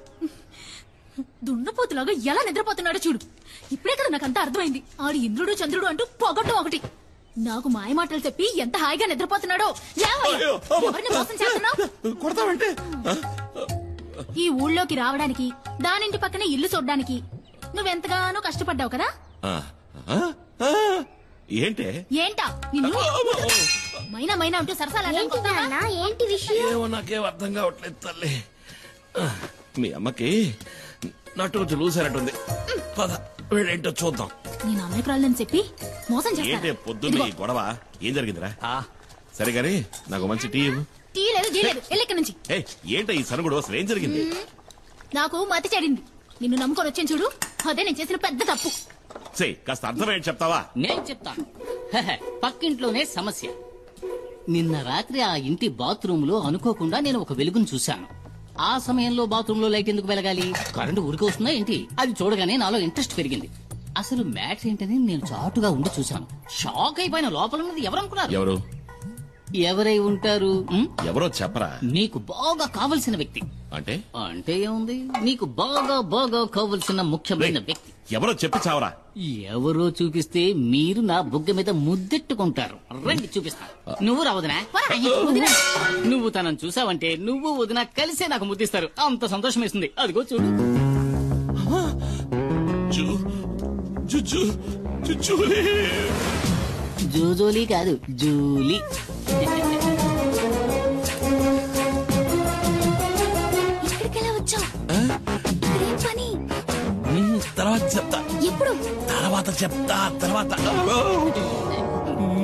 దున్నపోతులాగా ఎలా నిద్రపోతున్నాడో చూడు. ఇప్పుడే కదా నాకంతా అర్థమైంది. ఆడు ఇంద్రుడు చంద్రుడు అంటూ పొగట్టం ఒకటి. నాకు మాయ మాటలు చెప్పి ఎంత హాయిగా నిద్రపోతున్నాడో. ఎవరిని మోసం చేస్తున్నావు? ఈ ఊళ్ళోకి రావడానికి, దానింటి పక్కనే ఇల్లు చూడ్డానికి నువ్వెంతగానో కష్టపడ్డావు కదా. ఏంటే? ఏంటా నిన్ను మైనా మైనా అంటూ సరసాలా? ఏంటి విషయం? నాకేం అర్థం కావట్లేదు తల్లి. మీ అమ్మకి నటు చూసారట్టుంది. పద వీళ్ళేంటో చూద్దాం. నేను అమాయకురాలని చెప్పి మోసం ఏంటే చేస్తాను. పొద్దున్న ఈ గొడవ? ఏం జరిగిందిరా? సరే గాని నాకు మంచి టీ ఇవ్వు. టీ లేదు, జీ లేదు, వెళ్ళి ఇక్కడి నుంచి. ఏంట ఈ సనుగుడు? అసలు ఏం జరిగింది? నాకు మతి చెడింది. నిన్ను నమ్ముకొని వచ్చాను చూడు, అదే నేను చేసిన పెద్ద తప్పు. కాస్త అర్థమేంటి చెప్తావా? నేను చెప్తాను. పక్కింట్లోనే సమస్య. నిన్న రాత్రి ఆ ఇంటి బాత్రూమ్ లో అనుకోకుండా నేను ఒక వెలుగును చూశాను. ఆ సమయంలో బాత్రూమ్ లో లైట్ ఎందుకు వెలగాలి? కరెంటు ఊరికి వస్తుందా ఏంటి? అది చూడగానే నాలో ఇంట్రెస్ట్ పెరిగింది. అసలు మ్యాటర్ ఏంటని నేను చాటుగా ఉండి చూశాను. షాక్ అయిపోయిన. లోపల ఉన్నది ఎవరనుకున్నారు? ఎవరు? ఎవరై ఉంటారు? ఎవరో చెప్పరా. నీకు బాగా కావలసిన వ్యక్తి. అంటే అంటే ఏముంది, నీకు బాగా బాగా కావలసిన ముఖ్యమైన వ్యక్తి. ఎవరో చెప్పి చావరా. ఎవరో చూపిస్తే మీరు నా బుగ్గ మీద ముద్దెట్టుకుంటారు. రండి చూపిస్తా. నువ్వు రా వదినా. నువ్వు తనను చూసావంటే నువ్వు వదినా కలిసే నాకు ముద్దిస్తారు. అంత సంతోషం వేస్తుంది. అదిగో చూడు. జూజోలీ కాదు, జూలీ. ఇక్కడికెలా వచ్చావు? పని తర్వాత చెప్తా. ఎప్పుడు? తర్వాత చెప్తా. తర్వాత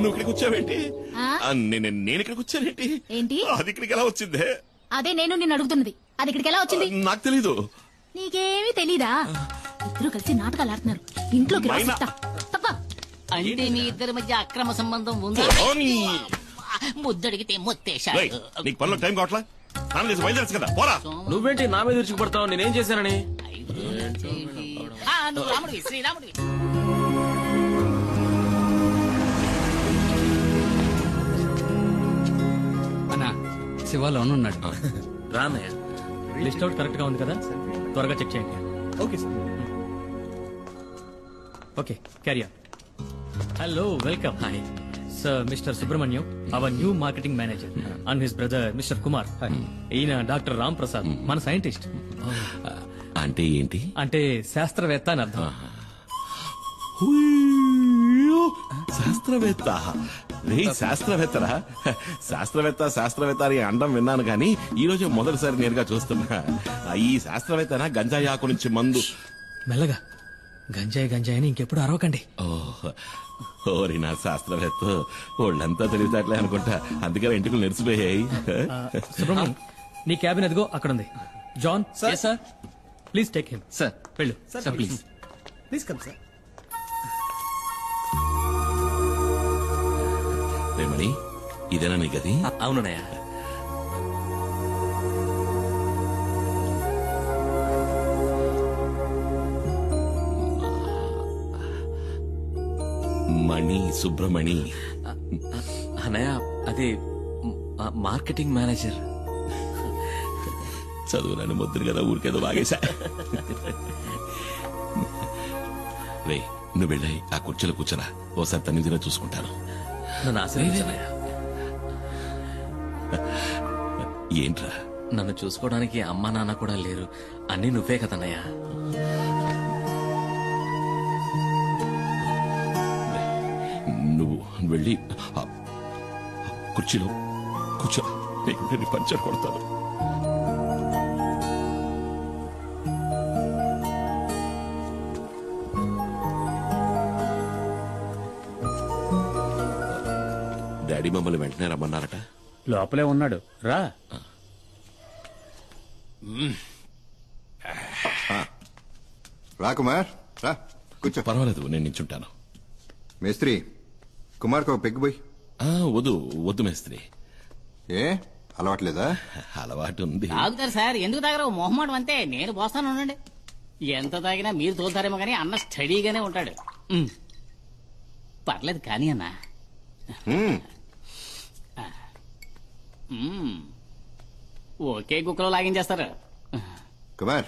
నువ్వు ఇక్కడికి వచ్చావేంటి? నేను ఇక్కడికి వచ్చానేంటి? ఏంటి? అది ఇక్కడికి ఎలా వచ్చిందే? అదే నేను నిన్ను అడుగుతున్నది. అది ఇక్కడికి ఎలా వచ్చింది? నాకు తెలీదు. నీకేమీ తెలీదా? ఇద్దరు కలిసి నాటకాలు ఆడుతున్నారు. ఇంట్లోకి రాసిస్తా. తప్ప. అంటే మీ ఇద్దరి మధ్య అక్రమ సంబంధం ఉంది. ముద్దడిగితే మొత్తేశాడు. నీకు పనిలో టైం కావట్లా? స్నానం చేసి బయలుదేరచ్చు కదా, పోరా. నువ్వేంటి నా మీద విరుచుకుపడతావు? నేనేం చేశానని? నువ్వు రాముడివి, శ్రీరాముడివి. అన్నా శివ లోన్ ఉన్నాడు. రానయ్య. లిస్ట్ అవుట్ కరెక్ట్ గా ఉంది కదా? త్వరగా చెక్ చేయండి. Okay sir. Okay, carry on. Hello, welcome. Hi sir, mister Subrahmanyam, our new marketing manager, and his brother mister Kumar. ఈయన డాక్టర్ రామ్ ప్రసాద్, మన సైంటిస్ట్. అంటే ఏంటి? అంటే శాస్త్రవేత్త అని అర్థం. శాస్త్రవేత్త? శాస్త్రవేత్తరా? శాస్త్రవేత్త అని అండం విన్నాను కానీ ఈ రోజు మొదటిసారి నేరుగా చూస్తున్నా. ఈ శాస్త్రవేత్తనా గంజాయి ఆకు నుంచి మందు? మెల్లగా. గంజాయి అని ఇంకెప్పుడు అరవకండి. ఓరి నా శాస్త్రవేత్త, వాళ్ళంతా తెలివితేటలే అనుకుంటా, అందుకని ఇంటికి నెరిసిపోయాయి. సుబ్రహ్మణ్యం, నీ క్యాబిన్ అదిగో అక్కడ ఉంది. John sir, please take him. Sir వెళ్ళు. Sir please. Please come sir. రేమణి, ఇదేనా నీ గది? అవునయ్య. మణి, సుబ్రమణి. అన్నయ్య, అదే మార్కెటింగ్ మేనేజర్. చదువునని ముద్దురు కదా, ఊరికేదో బాగేశా. రే, నువ్వు వెళ్ళాయి ఆ కుర్చీలో కూర్చోరా, ఓసారి తన్ని చూసుకుంటాను. నన్ను ఆశీర్వదించన్నయ్య. ఏంట్రా? నన్ను చూసుకోవడానికి అమ్మా నాన్న కూడా లేరు. అన్నీ నువ్వే కదన్నయ్య. నువ్వు వెళ్ళి కుర్చీలో కూర్చో, నేను పంచర్ కొడతాను. డాడీ మమ్మల్ని వెంటనే రమ్మన్నారట. లోపలే ఉన్నాడు, రా. రా కుమార్, రా కూర్చో. పర్వాలేదు, నేను నించుంటాను. మేస్త్రి, కుమార్కి ఒక పెగ్గు పోయి. వద్దు మేస్త్రి. ఏ అలవాట్లేదా? అలవాటు ఉంది. తాగుతారు సార్, ఎందుకు తాగరు? మొహమాటం అంతే. నేను పోస్తాను, ఉండండి. ఎంత తాగినా మీరు తోలుతారేమో కానీ అన్న స్టడీగానే ఉంటాడు. పర్లేదు కానీ అన్న. ఒకే కుక్కలో లాగించేస్తారు. కుమార్,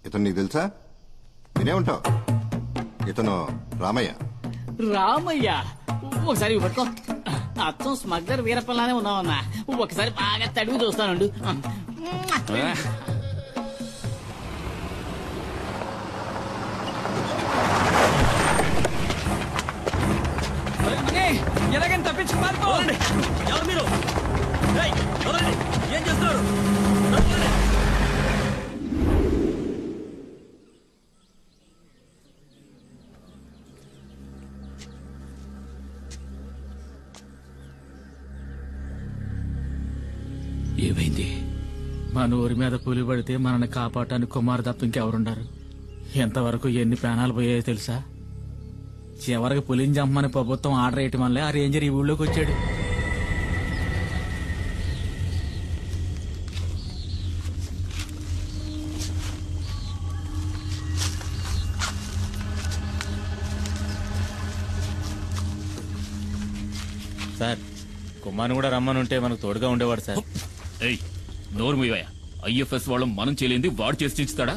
ఇతను నీకు తెలుసా? వినే ఉంటావు. ఇతను రామయ్య. రామయ్య? ఒకసారి పట్టుకో. అచ్చం స్మగ్లర్ వీరప్పలానే ఉన్నావన్నా. ఒకసారి బాగా తడివి చూస్తానండు. ఎలాగైనా తప్పించి పారిపోవాలండి. ఎవరు మీరు? ఏం చేస్తున్నారు? ఏమైంది? మన ఊరి మీద పులి పడితే మనల్ని కాపాడటానికి కుమార్ తప్ప ఇంకెవరుండారు? ఎంతవరకు ఎన్ని ప్రాణాలు పోయాయో తెలుసా? చివరికి పులిని చంపమని ప్రభుత్వం ఆర్డర్ వేయటం వల్లే ఆ రేంజర్ ఈ ఊళ్ళోకి వచ్చాడు. సార్, కుమార్ని కూడా రమ్మనుంటే మనకు తోడుగా ఉండేవాడు సార్. ఏయ్, నోరు మూయవయ్యా. ఐఎఫ్ఎస్ వాళ్ళం మనం చేయలేంది వాడు చేసి చించుతాడా?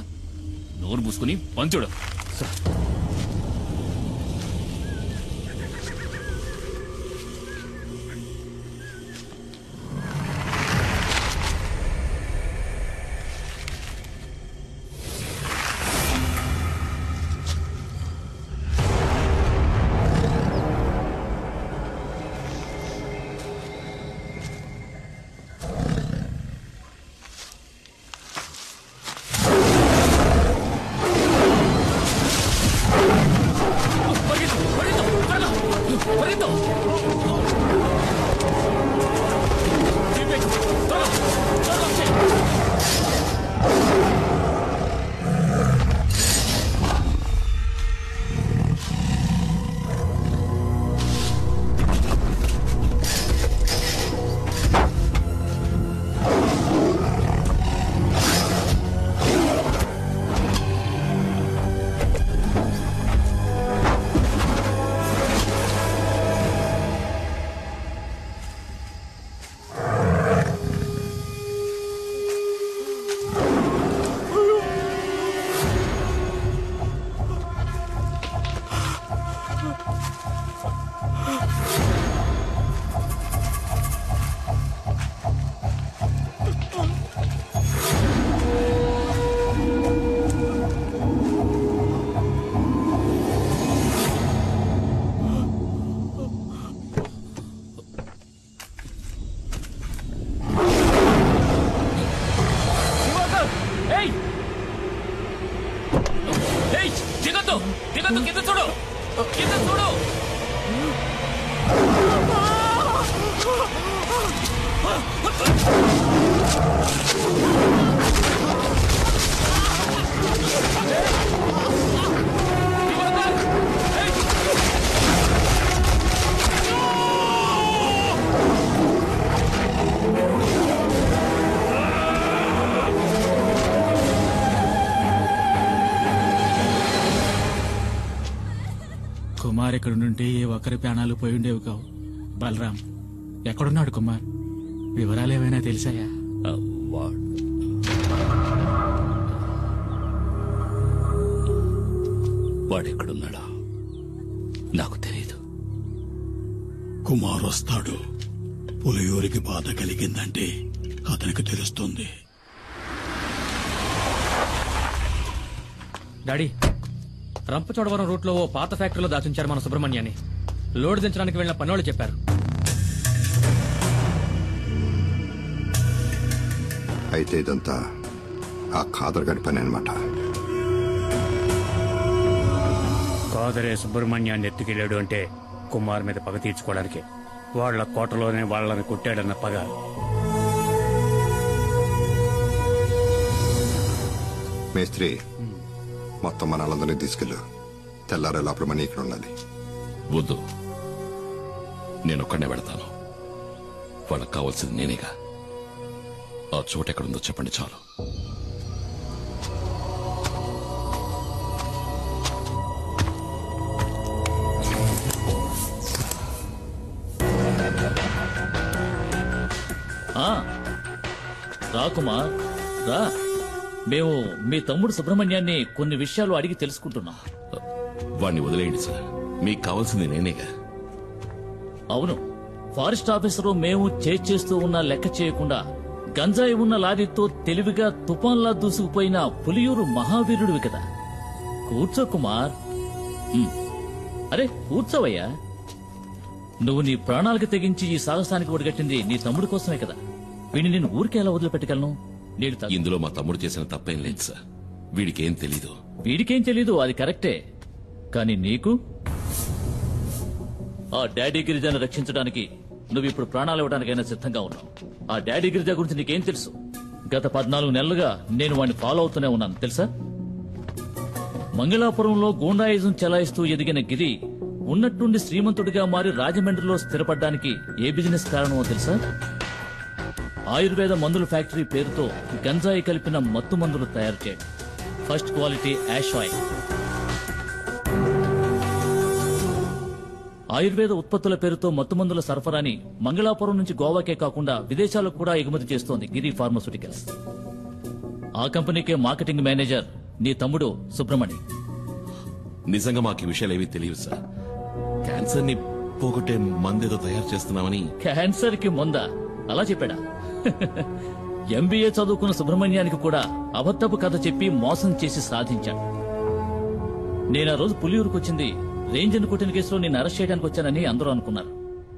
నోరు మూసుకుని పంచుడు. కుమార్ ఇక్కడ నుండి ఏ ఒక్కరి ప్రాణాలు పోయి ఉండేవి కావు. బలరాం ఎక్కడున్నాడు? కుమార్ వివరాలు ఏమైనా తెలిసాయా? వాడెక్కడున్నాడా నాకు తెలియదు. కుమార్ వస్తాడు. పులియూరికి బాధ కలిగిందంటే అతనికి తెలుస్తుంది. డాడీ, రంపచోడవరం రూట్ లో ఓ పాత ఫ్యాక్టరీలో దాచుంచారు మన సుబ్రహ్మణ్యాన్ని. లోడ్ దించడానికి వెళ్లిన పనోళ్ళు చెప్పారు. అయితే ఇదంతా ఆ ఖాదర్ గారి పని అనమాట. ఖాదరే సుబ్రహ్మణ్యాన్ని ఎత్తుకెళ్ళాడు అంటే కుమార్ మీద పగ తీర్చుకోవడానికి. వాళ్ల కోటలోనే వాళ్ళని కొట్టాడన్న పగ. మేస్త్రి, మొత్తం మన వాళ్ళందరినీ తీసుకెళ్ళు. తెల్లారే లోపల మనీ ఇక్కడ ఉండాలి. వద్దు, నేనొక్కడే వెళతాను. వాళ్ళకి కావాల్సింది నేనేగా. ఆ చోటు ఎక్కడుందో చెప్పండి చాలు. రా కుమార్ రా. మేము మీ తమ్ముడు సుబ్రహ్మణ్యాన్ని కొన్ని విషయాలు అడిగి తెలుసుకుంటున్నాం. వాణ్ణి వదిలేయండి సార్, మీకు కావాల్సింది నేనేగా. అవును, ఫారెస్ట్ ఆఫీసరు మేము చేస్తూ ఉన్న లెక్క చేయకుండా గంజాయి ఉన్న లారీతో తెలివిగా తుఫాన్లా దూసుకుపోయిన పులియూరు మహావీరుడివి కదా. కూర్చో కుమార్. అరే కూర్చోవయ్యా. నువ్వు నీ ప్రాణాలకు తెగించి ఈ సాహసానికి ఒడిగట్టింది నీ తమ్ముడి కోసమే కదా. వీడిని నేను ఊరికే ఎలా వదిలిపెట్టగలను? ఇందులో మా తమ్ముడు చేసిన తప్పేం లేదు సార్. వీడికేం తెలీదు. వీడికేం తెలీదు, అది కరెక్టే. కానీ నీకు ఆ డాడీ గిరిజాను రక్షించడానికి నువ్వు ఇప్పుడు ప్రాణాలు ఇవ్వడానికైనా సిద్ధంగా ఉన్నావు. ఆ డాడీ గిరిజా గురించి నీకేం తెలుసు? గత 14 నెలలుగా నేను వాడిని ఫాలో అవుతూనే ఉన్నాను తెలుసా. మంగళాపురంలో గూండాయిజం చెలాయిస్తూ ఎదిగిన గిరి ఉన్నట్టుండి శ్రీమంతుడిగా మారి రాజమండ్రిలో స్థిరపడ్డానికి ఏ బిజినెస్ కారణమో తెలుసా. ఆయుర్వేద మందుల ఫ్యాక్టరీ పేరుతో గంజాయి కలిపిన మత్తు మందులు తయారు చేయడం. First quality ash oil. Ayurveda ఉత్పత్తుల పేరుతో మత్తుమందుల సరఫరాని మంగళాపురం నుంచి గోవాకే కాకుండా విదేశాలకు కూడా ఎగుమతి చేస్తోంది గిరి ఫార్మాస్యూటికల్స్. ఆ కంపెనీకే మార్కెటింగ్ మేనేజర్ నీ తమ్ముడు సుబ్రమణి. నిజంగా మాకు ఈ విషయాలు ఏవీ తెలియదు సార్. క్యాన్సర్ ని పోగొట్టే మందేదో తయారు చేస్తున్నామని. క్యాన్సర్ కి మందా? అలా చెప్పాడా? ఎంబీఏ చదువుకున్న సుబ్రహ్మణ్యానికి కూడా అబద్ధపు కథ చెప్పి మోసం చేసి సాధించాడు. నేను ఆ రోజు పులియూరుకు వచ్చింది రేంజర్ కొట్టిన కేసులో నిన్ను అరెస్ట్ చేయడానికి వచ్చానని అందరూ అనుకున్నారు.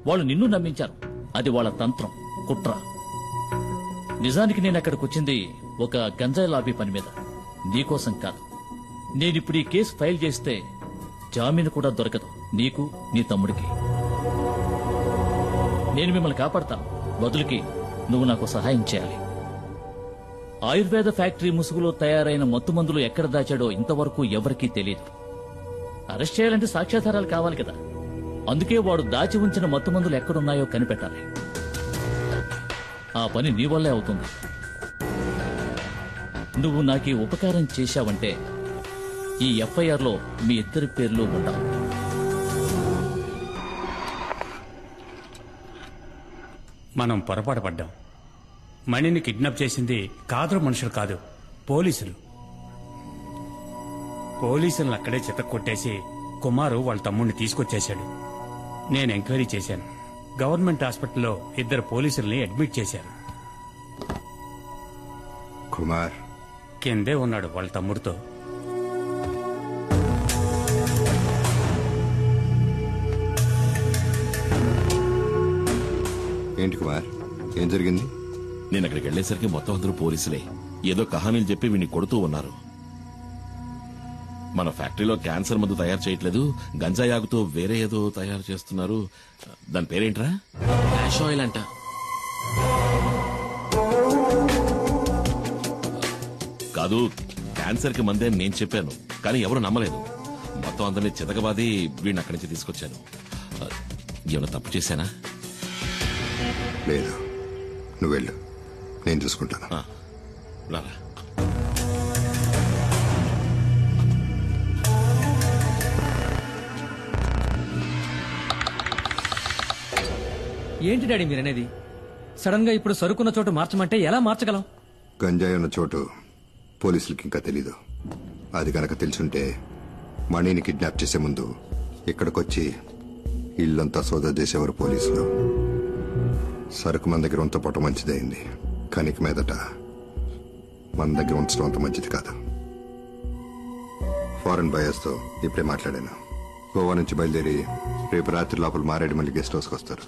వాళ్ళు నిన్ను నమ్మించారు. అది వాళ్ళ తంత్రం, కుట్ర. నిజానికి నేను అక్కడికి వచ్చింది ఒక గంజాయి లాబీ పని మీద, నీకోసం కాదు. నేనిప్పుడు ఈ కేసు ఫైల్ చేస్తే జామీను కూడా దొరకదు నీకు, నీ తమ్ముడికి. నేను మిమ్మల్ని కాపాడతాను, బదులుకి నువ్వు నాకు సహాయం చేయాలి. ఆయుర్వేద ఫ్యాక్టరీ ముసుగులో తయారైన మత్తుమందులు ఎక్కడ దాచాడో ఇంతవరకు ఎవరికీ తెలియదు. అరెస్ట్ చేయాలంటే సాక్ష్యాధారాలు కావాలి కదా. అందుకే వాడు దాచి ఉంచిన మత్తుమందులు ఎక్కడున్నాయో కనిపెట్టాలి. ఆ పని నీ వల్లే అవుతుంది. నువ్వు నాకీ ఉపకారం చేశావంటే ఈ ఎఫ్ఐఆర్లో మీ ఇద్దరి పేర్లు ఉండవు. మనం పొరపాటు పడ్డాం. మణిని కిడ్నాప్ చేసింది కాదరు మనుషులు కాదు, పోలీసులు. పోలీసులను అక్కడే చితక్కొట్టేసి కుమారు వాళ్ళ తమ్ముడిని తీసుకొచ్చేశాడు. నేను ఎంక్వైరీ చేశాను. గవర్నమెంట్ హాస్పిటల్లో 2 పోలీసుల్ని అడ్మిట్ చేశారు. కుమార్ కిందే ఉన్నాడు వాళ్ళ తమ్ముడితో. ఏంటి కుమార్, ఏం జరిగింది? నేను అక్కడికి వెళ్లేసరికి మొత్తం అందరూ పోలీసులే. ఏదో కహానీలు చెప్పి వీడిని కొడుతూ ఉన్నారు. మన ఫ్యాక్టరీలో క్యాన్సర్ మందు తయారు చేయట్లేదు, గంజాయి ఆగుతో వేరే ఏదో తయారు చేస్తున్నారు. దాని పేరేంట్రా? యాష్ ఆయిల్ అంట. కాదు, క్యాన్సర్ కి మందే నేను చెప్పాను, కానీ ఎవరు నమ్మలేదు. మొత్తం అందరినీ చితకబాది వీడిని అక్కడి నుంచి తీసుకొచ్చాను. ఏమైనా తప్పు చేశానా? లేదు, నువ్వు వెళ్ళు, నేను చూసుకుంటాను. రారా. ఏంటి డాడీ మీరనేది? సడన్ గా ఇప్పుడు సరుకున్న చోటు మార్చమంటే ఎలా మార్చగలం? గంజాయి ఉన్న చోటు పోలీసులకి ఇంకా తెలీదు. అది కనుక తెలుసుంటే మణిని కిడ్నాప్ చేసే ముందు ఇక్కడికొచ్చి ఇల్లంతా సోదా చేసేవారు పోలీసులు. సరుకు మన దగ్గర ఉంచపోవటం మంచిదైంది, కానీ ఇక మీదట మన దగ్గర ఉంచడం అంత మంచిది కాదు. ఫారెన్ బయర్స్తో ఇప్పుడే మాట్లాడాను. గోవా నుంచి బయలుదేరి రేపు రాత్రి లోపల మారేడుమల్లి గెస్ట్ హౌస్కి వస్తారు.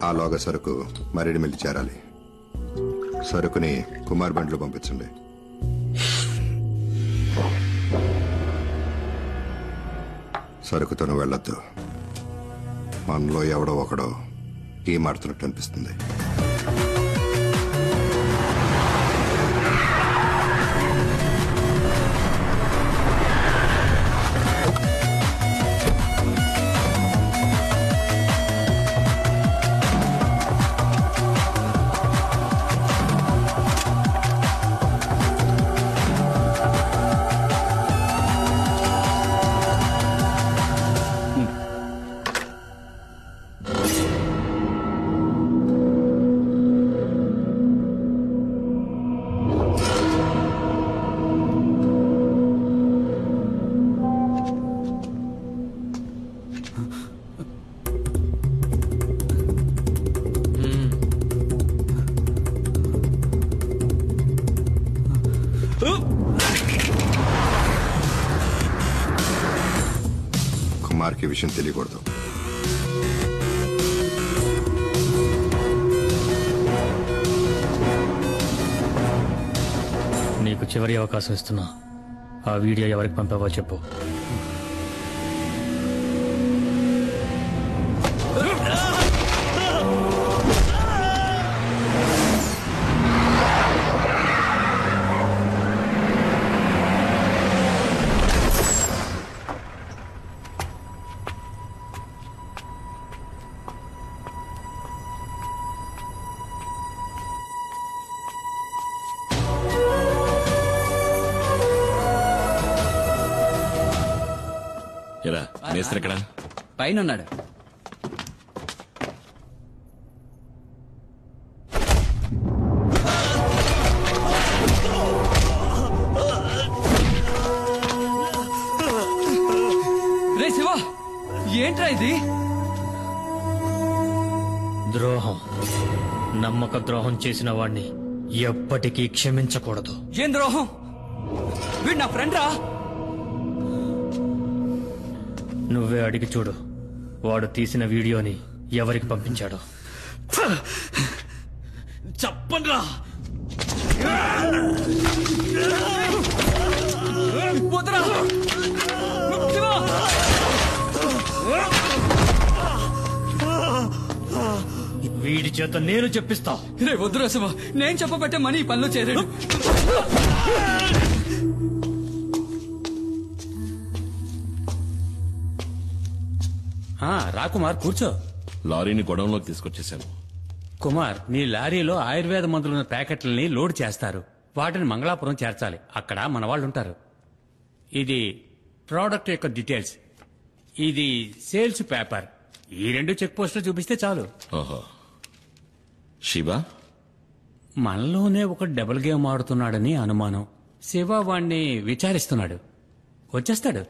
ఆలోగా సరుకు మారేడుమల్లి చేరాలి. సరుకుని కుమార్ బండ్లో పంపించండి. సరుకుతో వెళ్ళొద్దు. మనలో ఎవడో ఒకడో గేమ్ ఆడుతున్నట్టు అనిపిస్తుంది. కుమార్కి విషయం తెలియకూడదు. నీకు చివరి అవకాశం ఇస్తున్నా. ఆ వీడియో ఎవరికి పంపావో చెప్పు. ఇలా మేస్త్రి ఎక్కడ? పైన ఉన్నాడు. రే శివ, ఏంట్రా ఇది? ద్రోహం. నమ్మక ద్రోహం చేసిన వాణ్ణి ఎప్పటికీ క్షమించకూడదు. ఏం ద్రోహం? వీడు నా ఫ్రెండ్ రా. నువ్వే అడిగి చూడు, వాడు తీసిన వీడియోని ఎవరికి పంపించాడో. చెప్పండ్రా. వదరా. శివ! వీడి చేత నేను చెప్పిస్తా. రే వద్దురా శివ, నేను చెప్పబట్టే మనీ ఈ పనిలో చేరాడు. రా కుమార్, కూర్చో. లారీని గొడవంలోకి తీసుకొచ్చేసాను. కుమార్, నీ లారీలో ఆయుర్వేద మందులున్న ప్యాకెట్లని లోడ్ చేస్తారు. వాటిని మంగళాపురం చేర్చాలి. అక్కడ మన వాళ్ళు ఉంటారు. ఇది ప్రోడక్ట్ యొక్క డీటెయిల్స్, ఇది సేల్స్ పేపర్. ఈ 2 చెక్ పోస్టులు చూపిస్తే చాలు. ఓహో. శివ మనలోనే ఒక డబుల్ గేమ్ ఆడుతున్నాడని అనుమానం. శివ వాణ్ణి విచారిస్తున్నాడు. వచ్చేస్తాడు.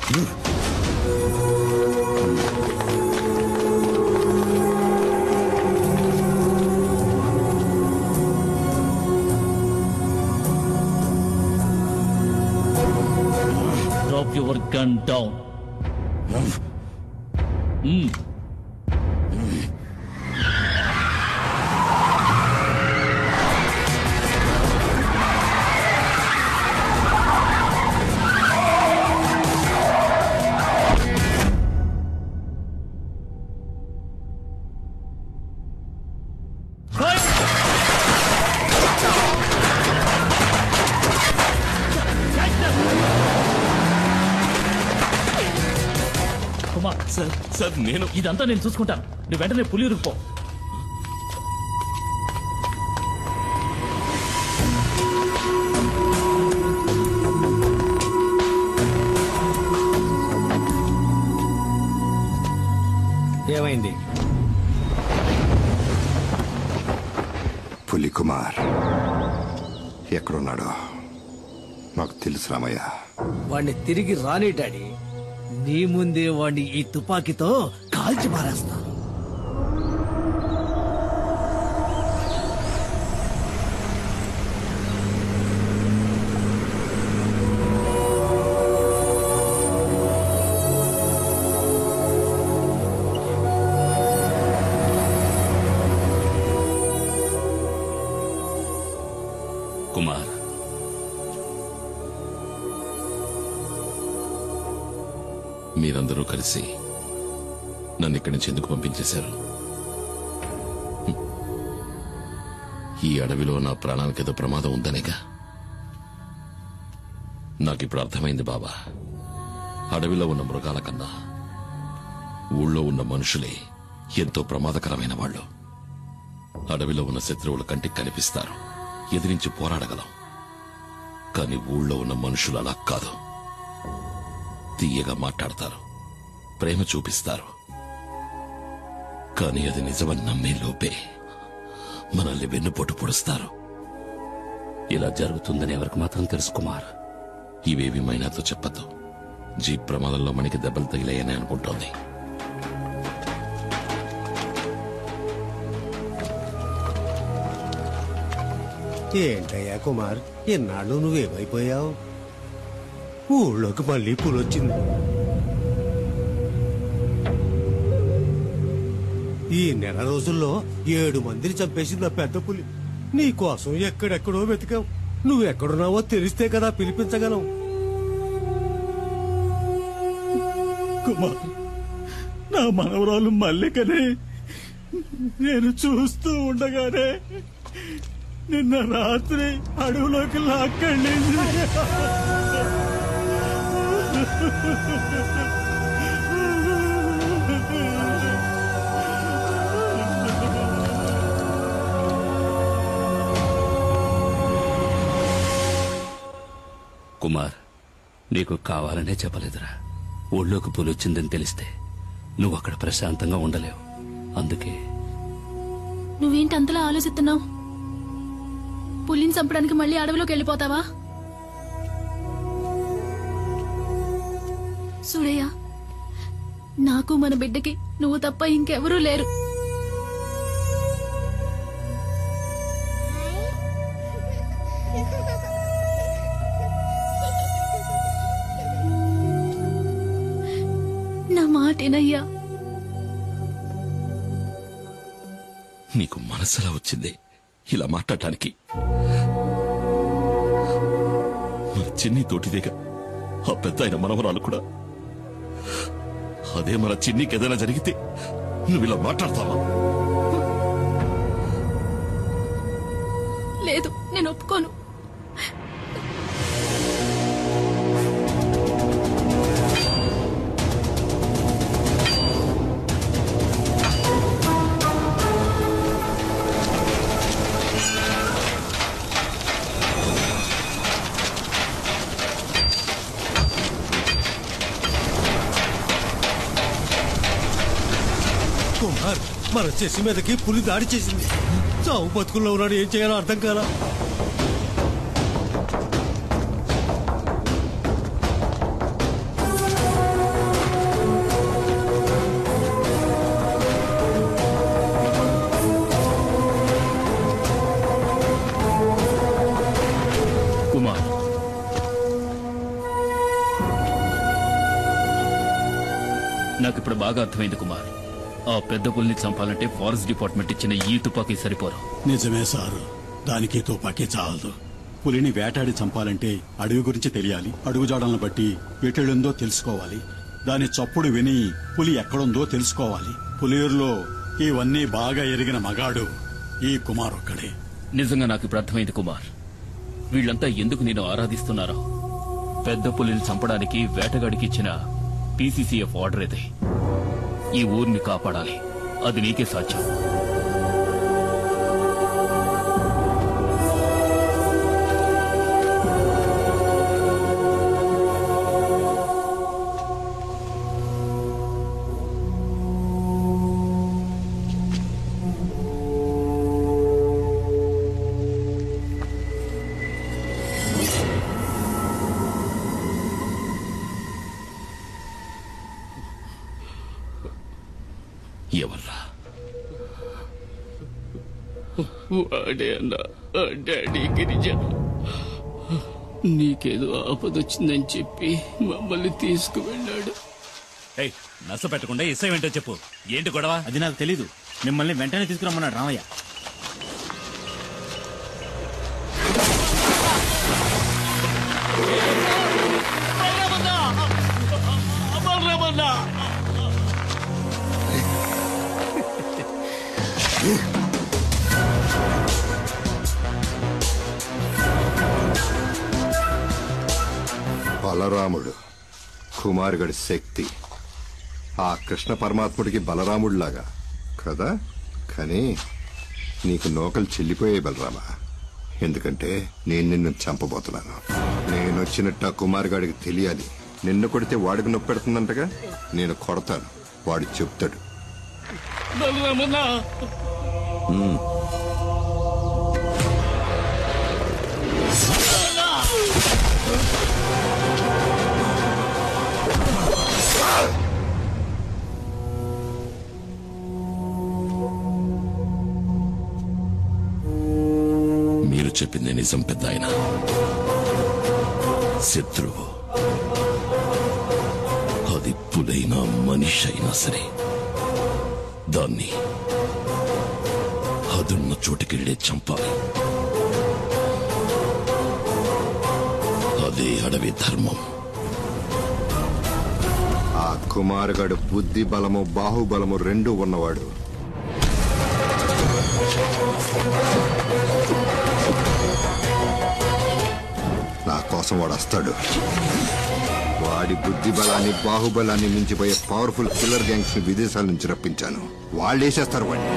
Drop your gun down. Kumar sir నేను ఇదంతా నేను చూసుకుంటాను. నువ్వు వెంటనే పులియూరుకు పో. ఏమైంది? పులి కుమార్ ఎక్కడున్నాడో నాకు తెలుసు రామయ్య. వాణ్ణి తిరిగి రాని డాడీ. నీ ముందే వాణ్ణి ఈ తుపాకీతో కాల్చి మారేస్తాను. కుమార్, మీరందరూ కలిసి నన్ను ఇక్కడి నుంచి ఎందుకు పంపించేశారు? ఈ అడవిలో నా ప్రాణానికి ఏదో ప్రమాదం ఉందనేగా. నాకిప్పుడు అర్థమైంది బాబా. అడవిలో ఉన్న మృగాల కన్నా ఊళ్ళో ఉన్న మనుషులే ఎంతో ప్రమాదకరమైన వాళ్ళు. అడవిలో ఉన్న శత్రువుల కంటికి కనిపిస్తారు, ఎదిరించి పోరాడగలం. కానీ ఊళ్ళో ఉన్న మనుషులు అలా కాదు. తీయగా మాట్లాడతారు, ప్రేమ చూపిస్తారు. కానీ అది నిజమని నమ్మే లోపే మనల్ని వెన్నుపోటు పొడుస్తారు. ఇలా జరుగుతుందని ఎవరికి మాత్రం తెలుసు కుమార్. ఇవేవి మైనాతో చెప్పద్దు. జీప్ ప్రమాదంలో మనకి దెబ్బలు తగిలాయని అనుకుంటోంది. ఏంటయ్యా కుమార్, ఎన్నాళ్ళు నువ్వేమైపోయావు? ఊళ్ళోకి మళ్ళీ పులొచ్చింది. ఈ నెల రోజుల్లో 7 మందిని చంపేసింది ఆ పెద్ద పులి. నీకోసం ఎక్కడెక్కడో వెతికావు. నువ్వెక్కడున్నావో తెలిస్తే కదా పిలిపించగలం. కుమార్, నా మనవరాలు మల్లికని నేను చూస్తూ ఉండగానే నిన్న రాత్రి అడవిలోకి లాక్కెళ్ళింది. కుమార్, నీకు కావాలనే చెప్పలేదురా. ఊళ్ళోకి పులొచ్చిందని తెలిస్తే నువ్వు అక్కడ ప్రశాంతంగా ఉండలేవు. అందుకే నువ్వేంటి అంతలా ఆలోచిస్తున్నావు? పులిని చంపడానికి మళ్ళీ అడవిలోకి వెళ్ళిపోతావా? సూడయ్య, నాకు మన బిడ్డకి నువ్వు తప్ప ఇంకెవరూ లేరు. నా మాటేనయ్యా. నీకు మనసులా వచ్చింది ఇలా మాట్లాడటానికి? మన చిన్ని తోటిదేగా ఆ పెద్ద ఆయన మనవరాలు కూడా. అదే మన చిన్నికి ఏదైనా జరిగితే నువ్వు ఇలా మాట్లాడతావా? లేదు, నేను ఒప్పుకోను. కుమార్, మన చెసి మీదకి పులి దాడి చేసింది. చావు బతుకుల్లో ఉన్నాడు, ఏం చేయాలో అర్థం కాలా. నాకు ఇప్పుడు బాగా అర్థమైంది కుమార్. ఆ పెద్ద పులిని చంపాలంటే ఫారెస్ట్ డిపార్ట్మెంట్ ఇచ్చిన ఈ తుపాకీ సరిపోరు. నిజమే సారు, దానికి తుపాకీ చాలదు. పులిని వేటాడి చంపాలంటే అడవి గురించి తెలియాలి. అడుగుజాడలను బట్టి ఎటెళ్ళుందో తెలుసుకోవాలి. దాని చప్పుడు విని పులి ఎక్కడుందో తెలుసుకోవాలి. పులియూరులో ఇవన్నీ బాగా ఎరిగిన మగాడు ఈ కుమార్ ఒక్కడే. నిజంగా నాకు ఇప్పుడు అర్థమైంది కుమార్. వీళ్ళంతా ఎందుకు నేను ఆరాధిస్తున్నారో. పెద్ద పులిని చంపడానికి వేటగాడికి ఇచ్చిన పీసీసీఎఫ్ ఆర్డర్ ఇది. ఈ ఊరిని కాపాడాలి, అది నీకే సాధ్యం. ఎవర్రా? వాడే అన్నా, డాడీ గిరిజ. నీకేదో ఆపదొచ్చిందని చెప్పి మమ్మల్ని తీసుకువెళ్ళాడు. నచ్చ పెట్టకుండా ఇష్టం ఏంటో చెప్పు. ఏంటి గొడవ? అది నాకు తెలీదు. మిమ్మల్ని వెంటనే తీసుకురమ్మన్నాడు రామయ్య. బలరాముడు కుమారుగడి శక్తి ఆ కృష్ణ పరమాత్ముడికి బలరాముడిలాగా కదా. కానీ నీకు నోకలు చెల్లిపోయే బలరామా. ఎందుకంటే నేను నిన్ను చంపబోతున్నాను. నేనొచ్చినట్టు ఆ కుమారుగాడికి తెలియాలి. నిన్ను కొడితే వాడికి నొప్పి పెడుతుందంటగా. నేను కొడతాను, వాడు చెప్తాడు. మీరు చెప్పింది నిజం పెద్ద ఆయన. శత్రువు అది పులైనా మనిషి అయినా సరే దాన్ని అదున్న చోటుకెళ్లే చంపాలి. అదే అడవి ధర్మం. ఆ కుమారుగాడు బుద్ధి బలము బాహుబలము రెండూ ఉన్నవాడు. నా కోసం వాడు వస్తాడు. వాడి బుద్ధి బలాన్ని బాహుబలాన్ని మించిపోయే పవర్ఫుల్ కిల్లర్ గ్యాంగ్స్ ని విదేశాల నుంచి రప్పించాను. వాళ్ళు వేసేస్తారు వాడిని.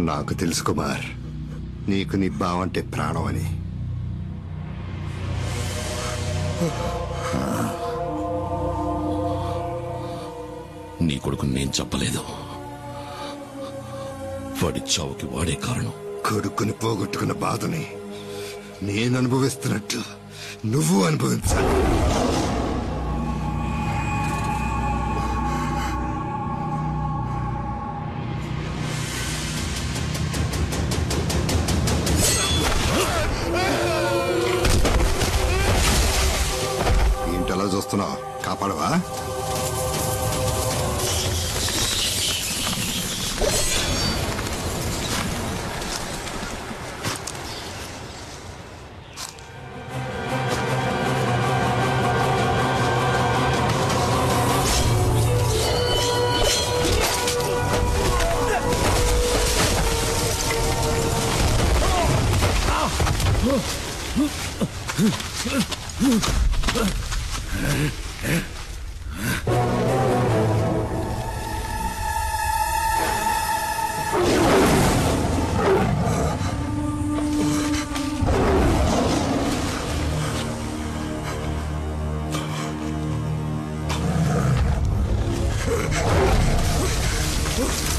నాకు తెలుసు కుమార్, నీకు నీ బావంటే ప్రాణం అని. నీ కొడుకు నేను చెప్పలేదు. వాడి చావుకి వాడే కారణం. కొడుకుని పోగొట్టుకున్న బాధని నేను అనుభవిస్తున్నట్టు నువ్వు అనుభవించాలి. ఓ